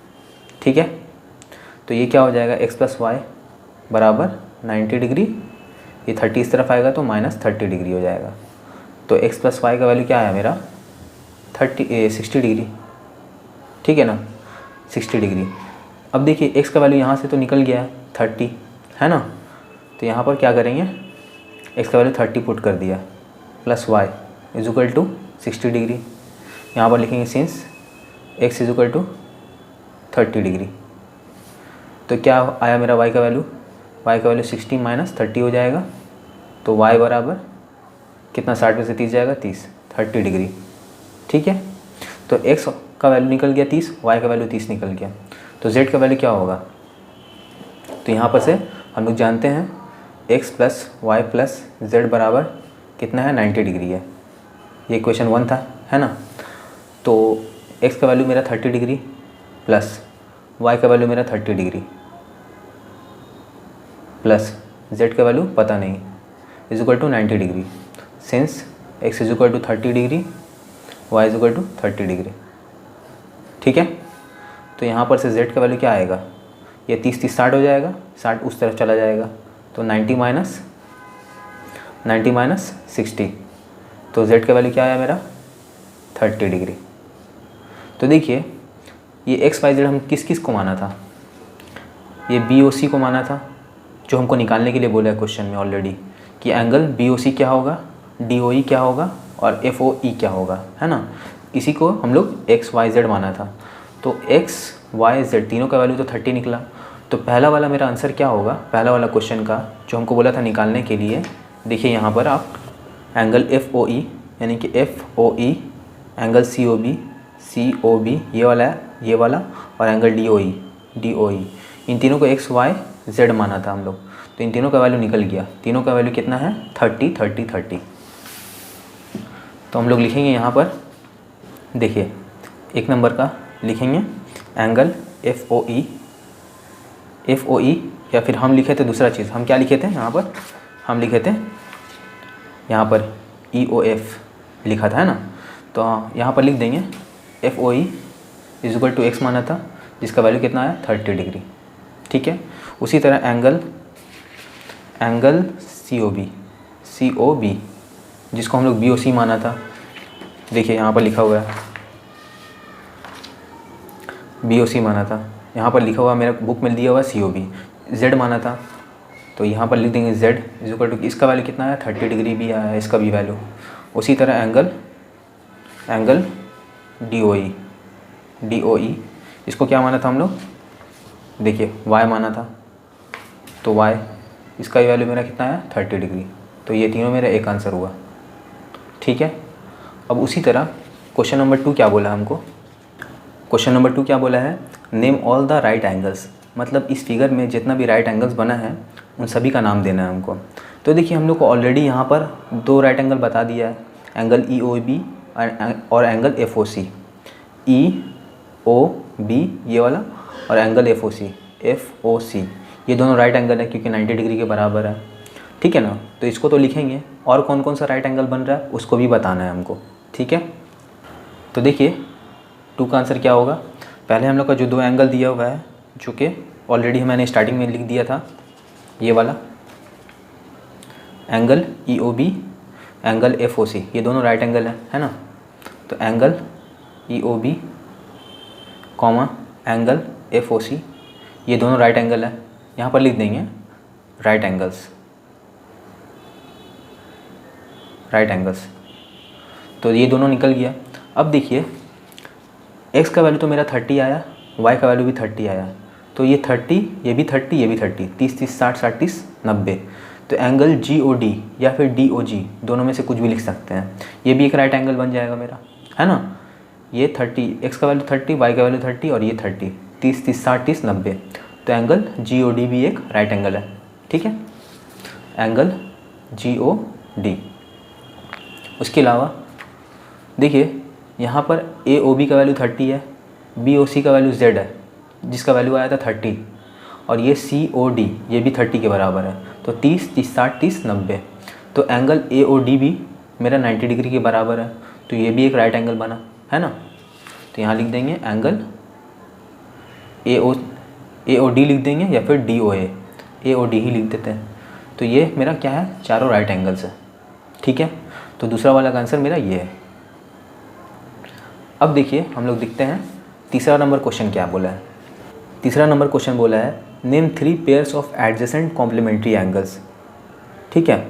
ठीक है। तो ये क्या हो जाएगा, x प्लस वाई बराबर 90 डिग्री, ये 30 इस तरफ आएगा तो माइनस 30 डिग्री हो जाएगा। तो x प्लस वाई का वैल्यू क्या आया मेरा 60 डिग्री। ठीक है ना, 60 डिग्री। अब देखिए x का वैल्यू यहाँ से तो निकल गया है 30 है ना। तो यहाँ पर क्या करेंगे, x का वैल्यू 30 पुट कर दिया, plus y is equal to 60 degree. यहाँ पर लिखेंगे since x is equal to 30 degree. तो क्या आया मेरा y का वैल्यू, y का वैल्यू 60 माइनस 30 हो जाएगा, तो y बराबर कितना, 60 में से 30 जाएगा 30 डिग्री। ठीक है। तो x का वैल्यू निकल गया 30, y का वैल्यू 30 निकल गया, तो z का वैल्यू क्या होगा। तो यहाँ पर से हम लोग जानते हैं x plus y plus z बराबर कितना है 90 डिग्री है, ये इक्वेशन 1 था है ना। तो x का वैल्यू मेरा 30 डिग्री प्लस y का वैल्यू मेरा 30 डिग्री प्लस z का वैल्यू पता नहीं is equal to 90 degree, since x is equal to 30 degree y is equal to 30 degree. ठीक है। तो यहाँ पर से z का वैल्यू क्या आएगा, ये 30 60 हो जाएगा, 60 उस तरफ चला जाएगा, तो 90 माइनस 60, तो z का वैल्यू क्या आया मेरा 30 डिग्री। तो देखिए ये x y z हम किस किस को माना था, ये BOC को माना था, जो हमको निकालने के लिए बोला है क्वेश्चन में ऑलरेडी कि एंगल BOC क्या होगा, DOE क्या होगा और FOE क्या होगा है ना। इसी को हम लोग x y z माना था। तो x y z तीनों का वैल्यू तो 30 निकला। तो पहला वाला मेरा आंसर क्या होगा, पहला वाला क्वेश्चन का जो हमको बोला था निकालने के लिए, देखिए यहाँ पर आप एंगल FOE यानी कि FOE, एंगल COB ये वाला और एंगल DOE इन तीनों को x y z माना था हम लोग। तो इन तीनों का वैल्यू निकल गया, तीनों का वैल्यू कितना है 30। तो हम लोग लिखेंगे यहाँ पर, देखिए एक नंबर का लिखेंगे एंगल FOE या फिर हम लिखे थे दूसरा चीज़, हम क्या लिखे थे यहाँ पर, हम लिखे थे यहाँ पर EOF लिखा था, है ना। तो यहाँ पर लिख देंगे FOE is equal to x माना था, जिसका वैल्यू कितना आया 30 डिग्री, ठीक है। उसी तरह एंगल COB जिसको हम लोग BOC माना था, देखिए यहाँ पर लिखा हुआ है BOC माना था, यहाँ पर लिखा हुआ मेरा बुक में दिया हुआ COB, Z माना था तो यहाँ पर लिख देंगे Z इज इक्वल टू, इसका वैल्यू कितना आया 30 डिग्री भी आया है, इसका भी वैल्यू। उसी तरह एंगल DOE इसको क्या माना था हम लोग, देखिए Y माना था, तो Y इसका वैल्यू मेरा कितना आया 30 डिग्री। तो ये तीनों मेरा एक आंसर हुआ, ठीक है। अब उसी तरह क्वेश्चन नंबर 2 क्या बोला हमको, क्वेश्चन नंबर 2 क्या बोला है, name all the right angles, मतलब इस फिगर में जितना भी राइट एंगल्स बना है उन सभी का नाम देना है हमको। तो देखिए हम लोग को ऑलरेडी यहाँ पर 2 राइट एंगल बता दिया है, एंगल EOB और एंगल FOC, EOB ये वाला और एंगल FOC ये दोनों राइट एंगल है क्योंकि 90 डिग्री के बराबर है, ठीक है ना। तो इसको तो लिखेंगे, और कौन कौन सा राइट एंगल बन रहा है उसको भी बताना है हमको, ठीक है। तो देखिए 2 का आंसर क्या होगा, पहले हम लोग का जो 2 एंगल दिया हुआ है, जो कि ऑलरेडी मैंने स्टार्टिंग में लिख दिया था, ये वाला एंगल EOB एंगल FOC ये दोनों राइट एंगल है ना। तो angle EOB comma angle FOC ये दोनों राइट एंगल है, यहाँ पर लिख देंगे राइट एंगल्स। तो ये दोनों निकल गया। अब देखिए x का वैल्यू तो मेरा 30 आया, y का वैल्यू भी 30 आया, तो ये 30 ये भी 30 ये भी 30, 30 30 60 60 30 90। तो एंगल GOD या फिर DOG दोनों में से कुछ भी लिख सकते हैं, ये भी एक राइट एंगल बन जाएगा मेरा, है ना। ये 30 x का वैल्यू 30 y का वैल्यू 30 और ये 30 30 30 60 30 90। तो एंगल GOD भी एक राइट एंगल है, ठीक है, एंगल GOD। उसके अलावा देखिए यहाँ पर AOB का वैल्यू 30 है, BOC का वैल्यू Z है जिसका वैल्यू आया था 30, और ये COD ये भी 30 के बराबर है, तो 30 30 60 30 90। तो एंगल AOD भी मेरा 90 डिग्री के बराबर है, तो ये भी एक राइट एंगल बना, है ना। तो यहाँ लिख देंगे एंगल AOD लिख देंगे या फिर AOD ही लिख देते हैं। तो ये मेरा क्या है, चारों राइट एंगल्स है, ठीक है। तो दूसरा वाला का आंसर मेरा ये है। अब देखिए हम लोग देखते हैं तीसरा नंबर क्वेश्चन क्या बोला है। तीसरा नंबर क्वेश्चन बोला है name 3 pairs of adjacent complementary angles, ठीक है।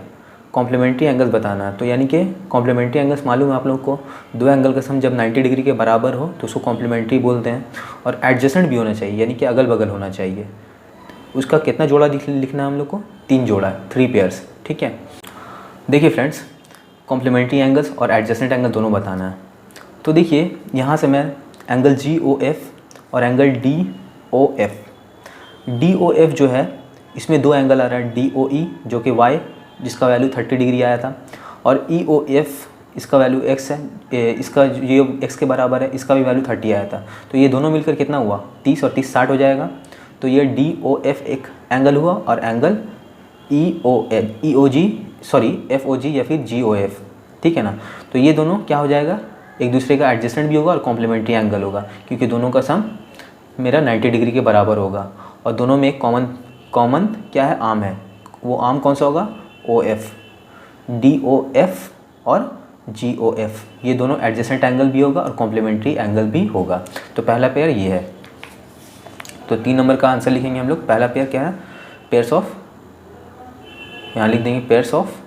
कॉम्प्लीमेंट्री एंगल्स बताना है, तो यानी कि कॉम्प्लीमेंट्री एंगल्स मालूम है आप लोगों को, 2 एंगल का सम जब 90 डिग्री के बराबर हो तो उसको कॉम्प्लीमेंट्री बोलते हैं, और एडजेसेंट भी होना चाहिए यानी कि अगल बगल होना चाहिए। उसका कितना जोड़ा लिखना है हम लोग को, 3 जोड़ा, 3 पेयर्स, ठीक है। देखिए फ्रेंड्स कॉम्प्लीमेंट्री एंगल्स और एडजेसेंट एंगल दोनों बताना है। तो देखिए यहाँ से मैं एंगल GOF और एंगल DOF जो है इसमें 2 एंगल आ रहा है, DOE जो कि Y जिसका वैल्यू 30 डिग्री आया था, और EOF इसका वैल्यू x है, इसका ये x के बराबर है, इसका भी वैल्यू 30 आया था। तो ये दोनों मिलकर कितना हुआ, 30 और 30 60 हो जाएगा। तो ये DOF एक एंगल हुआ, और एंगल FOG या फिर GOF, ठीक है ना। तो ये दोनों क्या हो जाएगा, एक दूसरे का एडजेसेंट भी होगा और कॉम्प्लीमेंट्री एंगल होगा, क्योंकि दोनों का सम मेरा 90 डिग्री के बराबर होगा, और दोनों में एक कॉमन क्या है, आर्म है। वो आर्म कौन सा होगा, OF, DOF और GOF ये दोनों एडजेसेंट एंगल भी होगा और कॉम्प्लीमेंट्री एंगल भी होगा। तो पहला पेयर ये है। तो 3 नंबर का आंसर लिखेंगे हम लोग। पहला पेयर क्या है, पेयर्स ऑफ, यहाँ लिख देंगे pairs of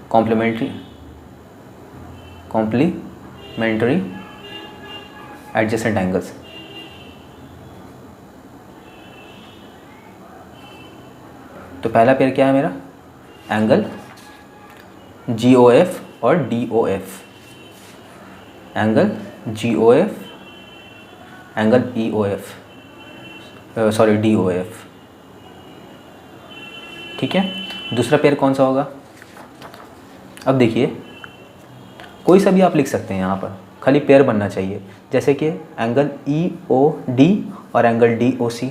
complementary adjacent angles. तो पहला पेयर क्या है मेरा, एंगल GOF और DOF, angle GOF angle DOF, ठीक है। दूसरा पेयर कौन सा होगा, अब देखिए कोई सा भी आप लिख सकते हैं, यहाँ पर खाली पेयर बनना चाहिए, जैसे कि एंगल EOD और angle DOC,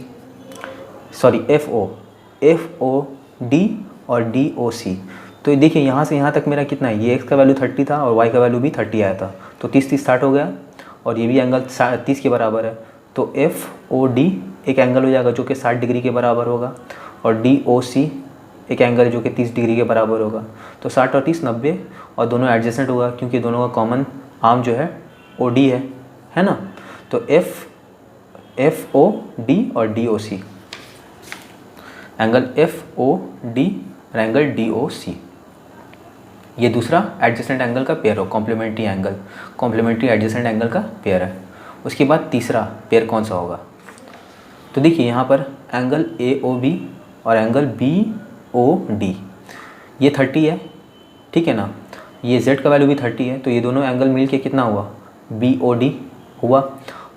sorry F O D और डी ओ सी। तो देखिए यहाँ से यहाँ तक मेरा कितना है, ये एक्स का वैल्यू 30 था और वाई का वैल्यू भी 30 आया था, तो 30 स्टार्ट हो गया और ये भी एंगल 30 के बराबर है। तो एफ ओ डी एक एंगल हो जाएगा जो कि 60 डिग्री के बराबर होगा और डी ओ सी एक एंगल जो कि 30 डिग्री के बराबर होगा। तो 60 और 30 90 और दोनों एडजेसेंट होगा क्योंकि दोनों का कॉमन आर्म जो है ओ डी है ना। तो एफ ओ डी और D O C, angle F O D और एंगल डी ओ सी, ये दूसरा एडजेसेंट एंगल का पेयर हो, complementary angle, complementary adjacent angle का पेयर है। उसके बाद तीसरा पेयर कौन सा होगा, तो देखिए यहाँ पर एंगल ए ओ बी और एंगल बी ओ डी, ये 30 है, ठीक है ना, ये z का वैल्यू भी 30 है, तो ये दोनों एंगल मिल के कितना हुआ, बी ओ डी हुआ,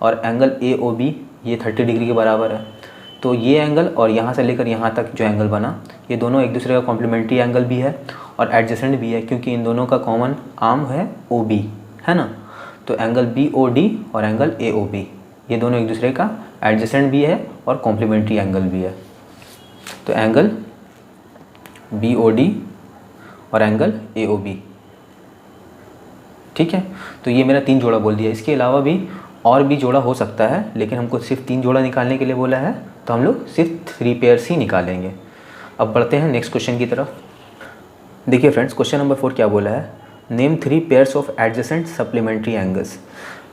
और एंगल ए ओ बी ये 30 डिग्री के बराबर है। तो ये एंगल और यहाँ से लेकर यहाँ तक जो एंगल बना, ये दोनों एक दूसरे का कॉम्प्लीमेंट्री एंगल भी है और एडजेसेंट भी है क्योंकि इन दोनों का कॉमन आर्म है ओ बी, है ना। तो एंगल बी ओ डी और एंगल ए ओ बी, ये दोनों एक दूसरे का एडजेसेंट भी है और कॉम्प्लीमेंट्री एंगल भी है। तो एंगल बी ओ डी और एंगल ए ओ बी, ठीक है। तो ये मेरा 3 जोड़ा बोल दिया, इसके अलावा भी और भी जोड़ा हो सकता है, लेकिन हमको सिर्फ 3 जोड़ा निकालने के लिए बोला है, तो हम लोग सिर्फ 3 पेयर्स ही निकालेंगे। अब बढ़ते हैं नेक्स्ट क्वेश्चन की तरफ। देखिए फ्रेंड्स, क्वेश्चन नंबर 4 क्या बोला है, name 3 pairs of adjacent supplementary angles.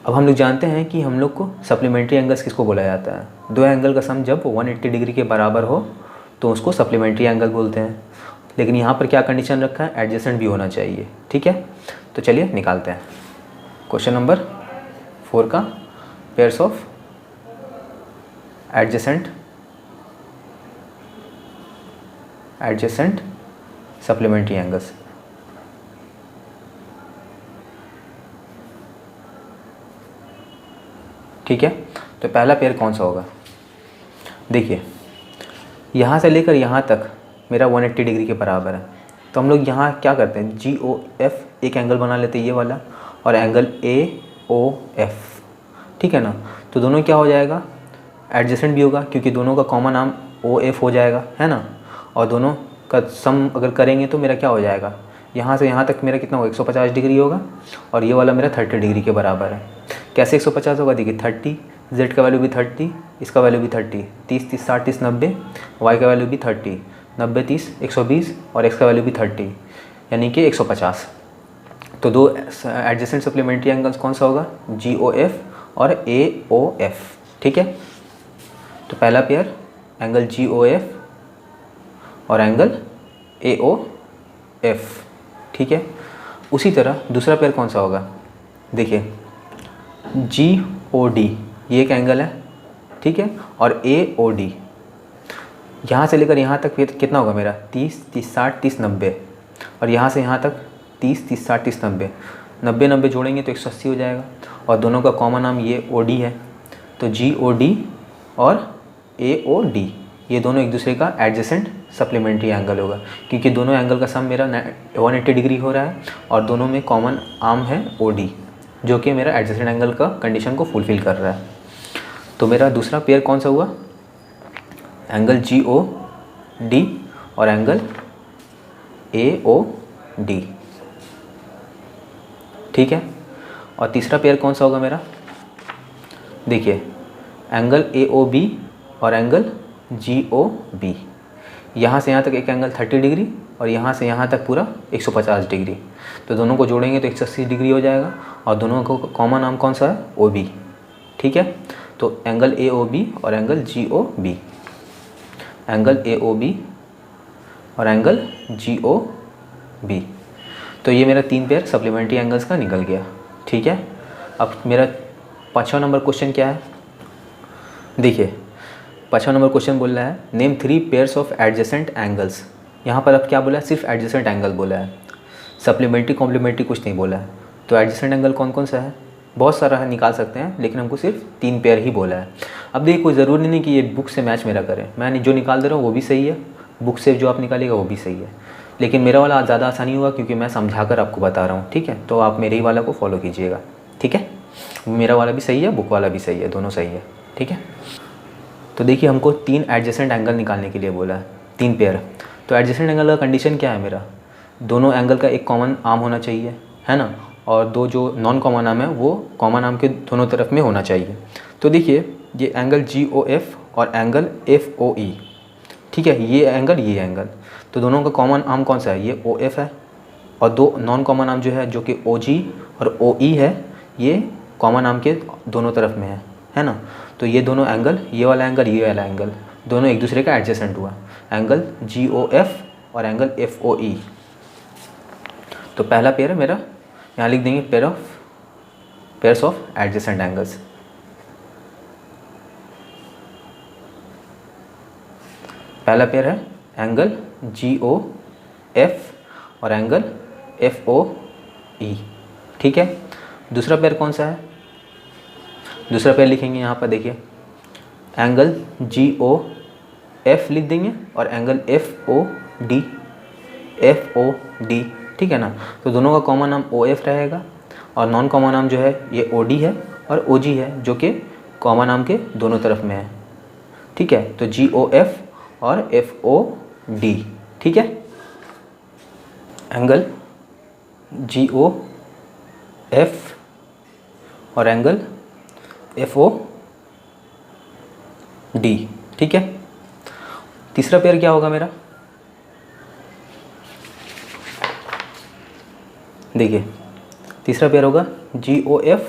अब हम लोग जानते हैं कि हम लोग को सप्लीमेंट्री एंगल्स किसको बोला जाता है, 2 एंगल का सम जब 180 डिग्री के बराबर हो तो उसको सप्लीमेंट्री एंगल बोलते हैं। लेकिन यहाँ पर क्या कंडीशन रखा है, एडजेसेंट भी होना चाहिए, ठीक है। तो चलिए निकालते हैं क्वेश्चन नंबर 4 का pairs of adjacent supplementary angles. ठीक है, तो पहला पेयर कौन सा होगा, देखिए यहाँ से लेकर यहाँ तक मेरा 180 डिग्री के बराबर है, तो हम लोग यहाँ क्या करते हैं, जी ओ एफ एक एंगल बना लेते हैं ये वाला, और एंगल ए ओ एफ, ठीक है ना। तो दोनों क्या हो जाएगा, एडजेसेंट भी होगा क्योंकि दोनों का कॉमन आर्म ओ एफ हो जाएगा, है ना। और दोनों का सम अगर करेंगे तो मेरा क्या हो जाएगा, यहाँ से यहाँ तक मेरा कितना होगा, 150 डिग्री होगा, और ये वाला मेरा 30 डिग्री के बराबर है। कैसे 150 होगा, देखिए 30, जेड का वैल्यू भी 30, इसका वैल्यू भी 30, 30 30 60 30 90, वाई का वैल्यू भी 30, 90 30 120 और एक्स का वैल्यू भी 30, यानी कि 150। तो 2 एडजेसेंट सप्लीमेंट्री एंगल्स कौन सा होगा, जी ओ एफ और ए ओ एफ, ठीक है। तो पहला pair angle G O F और एंगल ए ओ एफ, ठीक है। उसी तरह दूसरा पेयर कौन सा होगा, देखिए जी ओ डी, ये एक एंगल है, ठीक है, और ए ओ डी, यहाँ से लेकर यहाँ तक कितना होगा मेरा, 30 30 60 30 90, और यहाँ से यहाँ तक 30 30 60 30 90, 90 90 जोड़ेंगे तो 180 हो जाएगा, और दोनों का कॉमन नाम ये ओ डी है। तो जी ओ डी और ए ओ डी, ये दोनों एक दूसरे का एडजेसेंट सप्लीमेंट्री एंगल होगा क्योंकि दोनों एंगल का सम मेरा 180 डिग्री हो रहा है और दोनों में कॉमन आर्म है ओ डी, जो कि मेरा एडजेसेंट एंगल का कंडीशन को फुलफ़िल कर रहा है। तो मेरा दूसरा पेयर कौन सा हुआ, एंगल जी ओ डी और एंगल ए ओ डी, ठीक है। और तीसरा पेयर कौन सा होगा मेरा, देखिए एंगल ए ओ बी और एंगल जी ओ बी, यहाँ से यहाँ तक एक एंगल 30 डिग्री और यहाँ से यहाँ तक पूरा 150 डिग्री, तो दोनों को जोड़ेंगे तो 180 डिग्री हो जाएगा, और दोनों को कॉमन नाम कौन सा है, ओ बी, ठीक है। तो एंगल ए ओ बी और angle G O B, angle A O B और एंगल जी ओ बी, तो ये मेरा 3 पेयर सप्लीमेंट्री एंगल्स का निकल गया, ठीक है। अब मेरा 5वां नंबर क्वेश्चन क्या है, देखिए 5वां नंबर क्वेश्चन बोल रहा है name 3 pairs of adjacent angles. यहाँ पर अब क्या बोला है, सिर्फ एडजेसेंट एंगल बोला है, सप्लीमेंट्री कॉम्प्लीमेंट्री कुछ नहीं बोला है। तो एडजेसेंट एंगल कौन कौन सा है, बहुत सारा है, निकाल सकते हैं, लेकिन हमको सिर्फ 3 पेयर ही बोला है। अब देखिए कोई ज़रूरी नहीं कि ये बुक से मैच मेरा करे, मैं जो निकाल दे रहा हूँ वो भी सही है, बुक से जो आप निकालिएगा वो भी सही है, लेकिन मेरा वाला ज़्यादा आसानी होगा क्योंकि मैं समझा कर आपको बता रहा हूँ, ठीक है। तो आप मेरे ही वाला को फॉलो कीजिएगा, ठीक है। मेरा वाला भी सही है, बुक वाला भी सही है, दोनों सही है, ठीक है। तो देखिए हमको 3 एडजेसेंट एंगल निकालने के लिए बोला है, 3 पेयर। तो एडजेसेंट एंगल का कंडीशन क्या है मेरा, दोनों एंगल का एक कॉमन आर्म होना चाहिए, है ना, और दो जो नॉन कॉमन आर्म है वो कॉमन आर्म के दोनों तरफ में होना चाहिए। तो देखिए ये एंगल GOF और एंगल FOE, ठीक है, ये एंगल, तो दोनों का कॉमन आर्म कौन सा है, ये OF है, और दो नॉन कॉमन आर्म जो है जो कि OG और OE है, ये कॉमन आर्म के दोनों तरफ में है ना। तो ये दोनों एंगल, ये वाला एंगल दोनों एक दूसरे का एडजेसेंट हुआ, एंगल GOF और एंगल FOE। तो पहला पेयर है मेरा, यहाँ लिख देंगे पेयर्स ऑफ एडजेसेंट एंगल्स। पहला पेयर है एंगल GOF और एंगल FOE, ठीक है। दूसरा पेयर कौन सा है, दूसरा पेयर लिखेंगे यहाँ पर, देखिए एंगल GOF लिख देंगे और एंगल FOD, ठीक है ना। तो दोनों का कॉमन नाम OF रहेगा और नॉन कॉमन नाम जो है ये OD है और OG है, जो कि कॉमन नाम के दोनों तरफ में है, ठीक है। तो GOF और FOD, ठीक है। एंगल GOF और एंगल FOD, ठीक है। तीसरा पेयर क्या होगा मेरा, देखिए तीसरा पेयर होगा GOF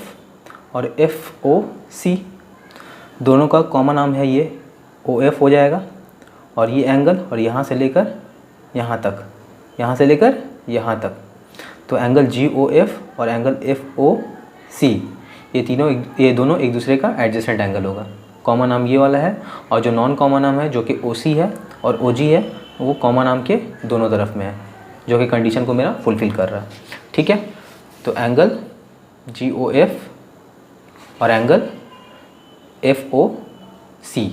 और FOC, दोनों का कॉमन नाम है ये OF हो जाएगा, और ये एंगल और यहाँ से लेकर यहाँ तक, यहाँ से लेकर यहाँ तक, तो एंगल GOF और एंगल FOC ये दोनों एक दूसरे का एडजेसेंट एंगल होगा। कॉमन नाम ये वाला है, और जो नॉन कॉमन नाम है जो कि OC है और OG है वो कॉमन नाम के दोनों तरफ में है, जो कि कंडीशन को मेरा फुलफ़िल कर रहा है, ठीक है। तो एंगल GOF और एंगल FOC,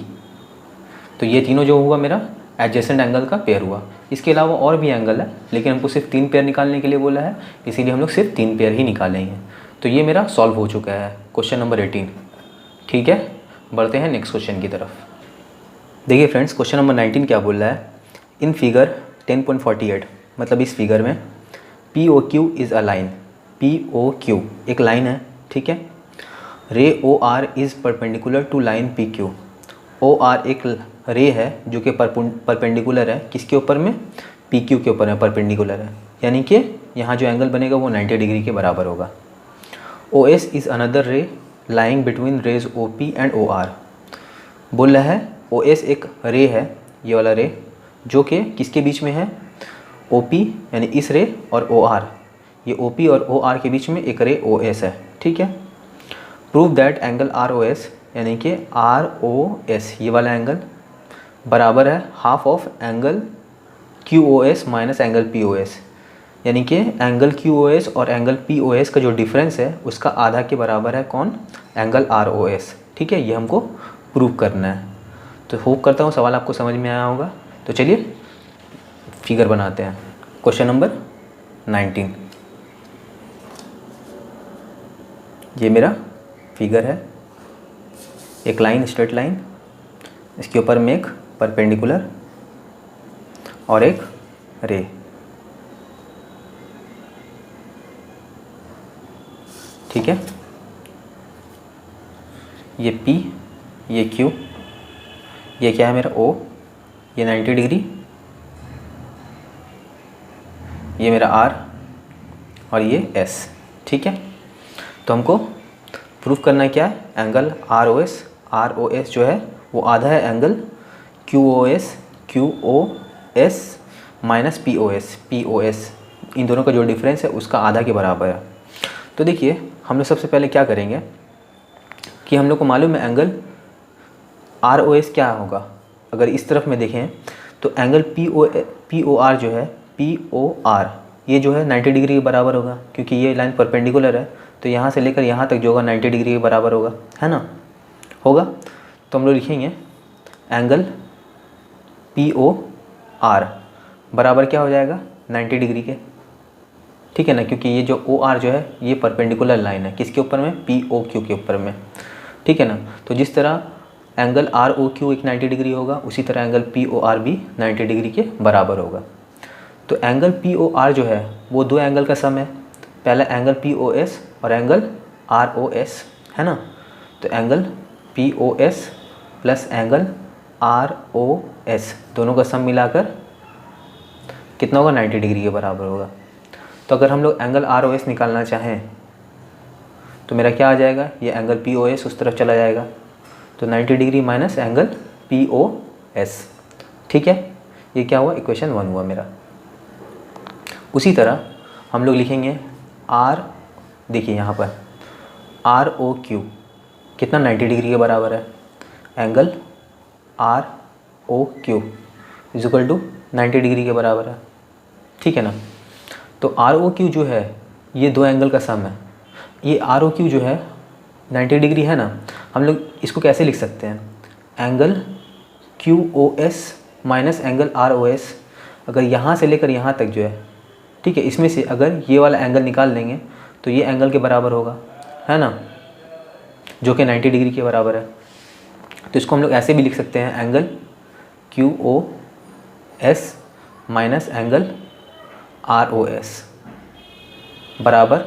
तो ये तीनों जो हुआ मेरा एडजेसेंट एंगल का पेयर हुआ। इसके अलावा और भी एंगल है, लेकिन हमको सिर्फ 3 पेयर निकालने के लिए बोला है, इसीलिए हम लोग सिर्फ 3 पेयर ही निकालेंगे। तो ये मेरा सॉल्व हो चुका है क्वेश्चन नंबर 18, ठीक है। बढ़ते हैं नेक्स्ट क्वेश्चन की तरफ। देखिए फ्रेंड्स, क्वेश्चन नंबर 19 क्या बोल रहा है, इन फिगर 10.48, मतलब इस फिगर में POQ is a line, POQ एक लाइन है, ठीक है। Ray OR is perpendicular to line PQ, OR एक रे है जो कि परपेंडिकुलर है किसके ऊपर में, PQ के ऊपर में परपेंडिकुलर है, यानी कि यहाँ जो एंगल बनेगा वो 90 डिग्री के बराबर होगा। OS is another ray lying between rays OP and OR, बोल रहा है OS एक रे है, ये वाला रे, जो कि किसके बीच में है, OP यानी इस रे और OR, ये OP और OR के बीच में एक रे OS है, ठीक है। प्रूव दैट एंगल ROS यानी कि ROS ये वाला एंगल बराबर है half of angle QOS minus angle POS, यानी कि एंगल QOS और एंगल POS का जो डिफरेंस है उसका आधा के बराबर है कौन, एंगल ROS, ठीक है। ये हमको प्रूव करना है। तो होप करता हूँ सवाल आपको समझ में आया होगा। तो चलिए फिगर बनाते हैं। क्वेश्चन नंबर 19, ये मेरा फिगर है, एक लाइन, स्ट्रेट लाइन, इसके ऊपर में एक परपेंडिकुलर और एक रे, ठीक है। ये P, ये Q, ये क्या है मेरा O, ये 90 डिग्री, ये मेरा R और ये S, ठीक है। तो हमको प्रूफ करना क्या है, एंगल ROS जो है वो आधा है एंगल QOS माइनस POS, इन दोनों का जो डिफरेंस है उसका आधा के बराबर है। तो देखिए हम लोग सबसे पहले क्या करेंगे कि हम लोग को मालूम है एंगल ROS क्या होगा। अगर इस तरफ में देखें तो एंगल POR जो है, POR ये जो है 90 डिग्री के बराबर होगा, क्योंकि ये लाइन परपेंडिकुलर है, तो यहाँ से लेकर यहाँ तक जो होगा 90 डिग्री के बराबर होगा, है ना, होगा। तो हम लोग लिखेंगे एंगल POR बराबर क्या हो जाएगा, 90 डिग्री के, ठीक है ना, क्योंकि ये जो OR जो है ये परपेंडिकुलर लाइन है किसके ऊपर में, POQ के ऊपर में, ठीक है ना। तो जिस तरह एंगल आर ओ क्यू एक 90 डिग्री होगा, उसी तरह एंगल पी ओ आर भी 90 डिग्री के बराबर होगा। तो एंगल पी ओ आर जो है वो दो एंगल का सम है, पहला एंगल पी ओ एस और एंगल आर ओ एस, है ना। तो angle P O S plus angle R O S दोनों का सम मिलाकर कितना होगा, 90 डिग्री के बराबर होगा। तो अगर हम लोग एंगल आर ओ एस निकालना चाहें तो मेरा क्या आ जाएगा, ये एंगल पी ओ एस उस तरफ चला जाएगा, तो 90 degree minus angle P O S, ठीक है। ये क्या हुआ, इक्वेशन 1 हुआ मेरा। उसी तरह हम लोग लिखेंगे आर, देखिए यहाँ पर आर ओ क्यू कितना 90 डिग्री के बराबर है, angle R O Q is equal to 90 degree के बराबर है, ठीक है ना। तो आर ओ क्यू जो है ये दो एंगल का सम है, ये आर ओ क्यू जो है 90 डिग्री है ना, हम लोग इसको कैसे लिख सकते हैं, angle Q O S minus angle R O S. अगर यहाँ से लेकर यहाँ तक जो है, ठीक है, इसमें से अगर ये वाला एंगल निकाल लेंगे तो ये एंगल के बराबर होगा, है ना, जो कि 90 डिग्री के बराबर है। तो इसको हम लोग ऐसे भी लिख सकते हैं, angle Q O S minus angle R O S बराबर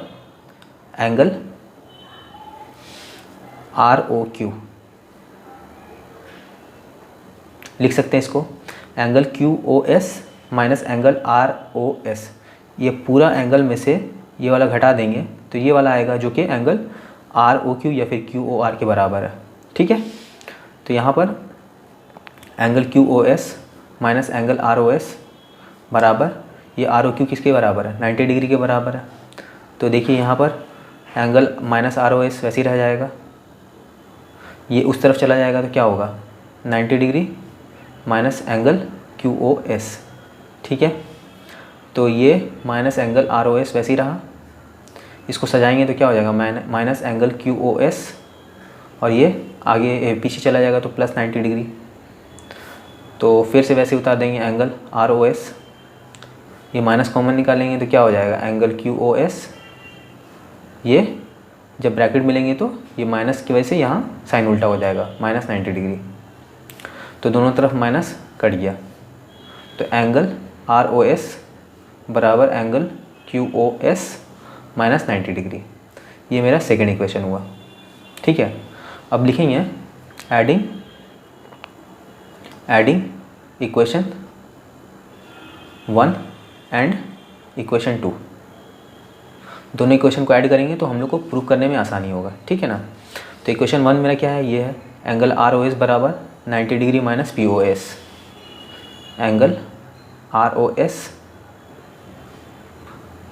एंगल आर ओ क्यू। लिख सकते हैं इसको, angle Q O S minus angle R O S. ये पूरा एंगल में से ये वाला घटा देंगे तो ये वाला आएगा जो कि एंगल आर ओ क्यू या फिर क्यू ओ आर के बराबर है, ठीक है। तो यहाँ पर angle Q O S minus angle R O S बराबर, ये आर ओ क्यू किसके बराबर है, 90 डिग्री के बराबर है। तो देखिए यहाँ पर angle minus R O S वैसे ही रह जाएगा, ये उस तरफ चला जाएगा तो क्या होगा, 90 degree minus angle Q O S, ठीक है। तो ये minus angle R O S वैसे ही रहा, इसको सजाएंगे तो क्या हो जाएगा, minus angle Q O S, और ये आगे पीछे चला जाएगा तो प्लस 90 डिग्री। तो फिर से वैसे उतार देंगे एंगल आर ओ एस, ये माइनस कॉमन निकालेंगे तो क्या हो जाएगा, एंगल क्यू ओ एस, ये जब ब्रैकेट मिलेंगे तो ये माइनस की वजह से यहाँ साइन उल्टा हो जाएगा, माइनस 90 डिग्री। तो दोनों तरफ माइनस कट गया, तो एंगल आर ओ एस बराबर angle Q O S minus 90 degree. ये मेरा सेकेंड इक्वेशन हुआ, ठीक है। अब लिखेंगे एडिंग इक्वेशन 1 एंड इक्वेशन 2। दोनों इक्वेशन को ऐड करेंगे तो हम लोग को प्रूव करने में आसानी होगा, ठीक है ना। तो इक्वेशन 1 मेरा क्या है, ये है एंगल आर ओ एस बराबर 90 degree minus P O S, angle R O S.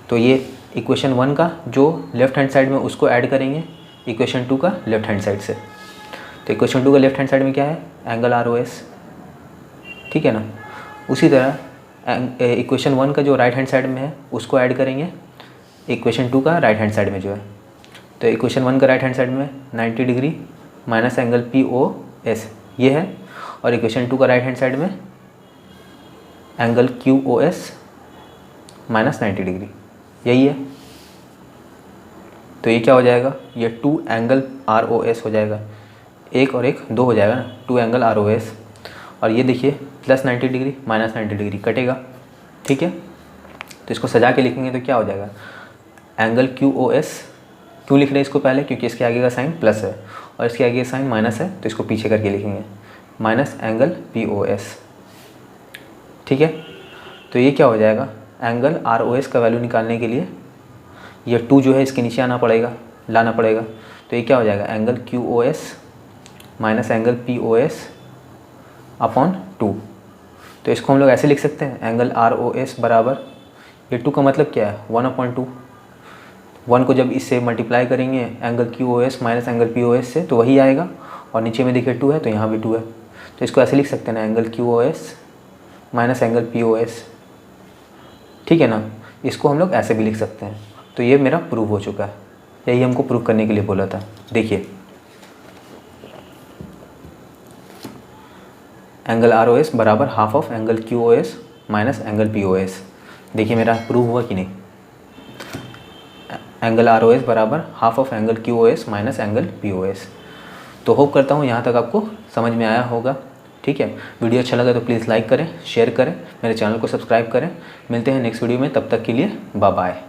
तो ये इक्वेशन 1 का जो लेफ़्ट हैंड साइड में उसको ऐड करेंगे इक्वेशन 2 का लेफ़्ट हैंड साइड से। तो इक्वेशन 2 का लेफ़्ट हैंड साइड में क्या है, एंगल आर ओ एस, ठीक है ना। उसी तरह इक्वेशन 1 का जो राइट हैंड साइड में है उसको ऐड करेंगे इक्वेशन 2 का राइट हैंड साइड में जो है। तो इक्वेशन 1 का राइट हैंड साइड में 90 degree minus angle P O S ये है, और इक्वेशन 2 का राइट हैंड साइड में angle Q O S minus 90 degree, यही है। तो ये क्या हो जाएगा, ये 2 एंगल आर ओ एस हो जाएगा, एक और एक 2 हो जाएगा ना, 2 एंगल आर ओ एस। और ये देखिए प्लस 90 डिग्री माइनस 90 डिग्री कटेगा, ठीक है। तो इसको सजा के लिखेंगे तो क्या हो जाएगा, एंगल क्यू ओ एस, क्यों लिख रहे हैं इसको पहले, क्योंकि इसके आगे का साइन प्लस है और इसके आगे का साइन माइनस है, तो इसको पीछे करके लिखेंगे minus angle P O S, ठीक है। तो ये क्या हो जाएगा, एंगल आर ओ एस का वैल्यू निकालने के लिए ये 2 जो है इसके नीचे लाना पड़ेगा। तो ये क्या हो जाएगा, angle Q O S minus angle P O S upon 2। तो इसको हम लोग ऐसे लिख सकते हैं, एंगल आर ओ एस बराबर, ये 2 का मतलब क्या है, 1/2। 1 को जब इससे मल्टीप्लाई करेंगे angle Q O S minus angle P O S से तो वही आएगा, और नीचे में देखिए 2 है तो यहाँ भी 2 है। तो इसको ऐसे लिख सकते हैं ना, angle Q O S minus angle P O S, ठीक है ना। इसको हम लोग ऐसे भी लिख सकते हैं। तो ये मेरा प्रूव हो चुका है, यही हमको प्रूव करने के लिए बोला था। देखिए एंगल आर ओ एस बराबर half of angle Q O S minus angle P O S. देखिए मेरा प्रूव हुआ कि नहीं, एंगल आर ओ एस बराबर half of angle Q O S minus angle P O S. तो hope करता हूँ यहाँ तक आपको समझ में आया होगा। ठीक है, वीडियो अच्छा लगा तो प्लीज़ लाइक करें, शेयर करें, मेरे चैनल को सब्सक्राइब करें। मिलते हैं नेक्स्ट वीडियो में, तब तक के लिए बाय बाय।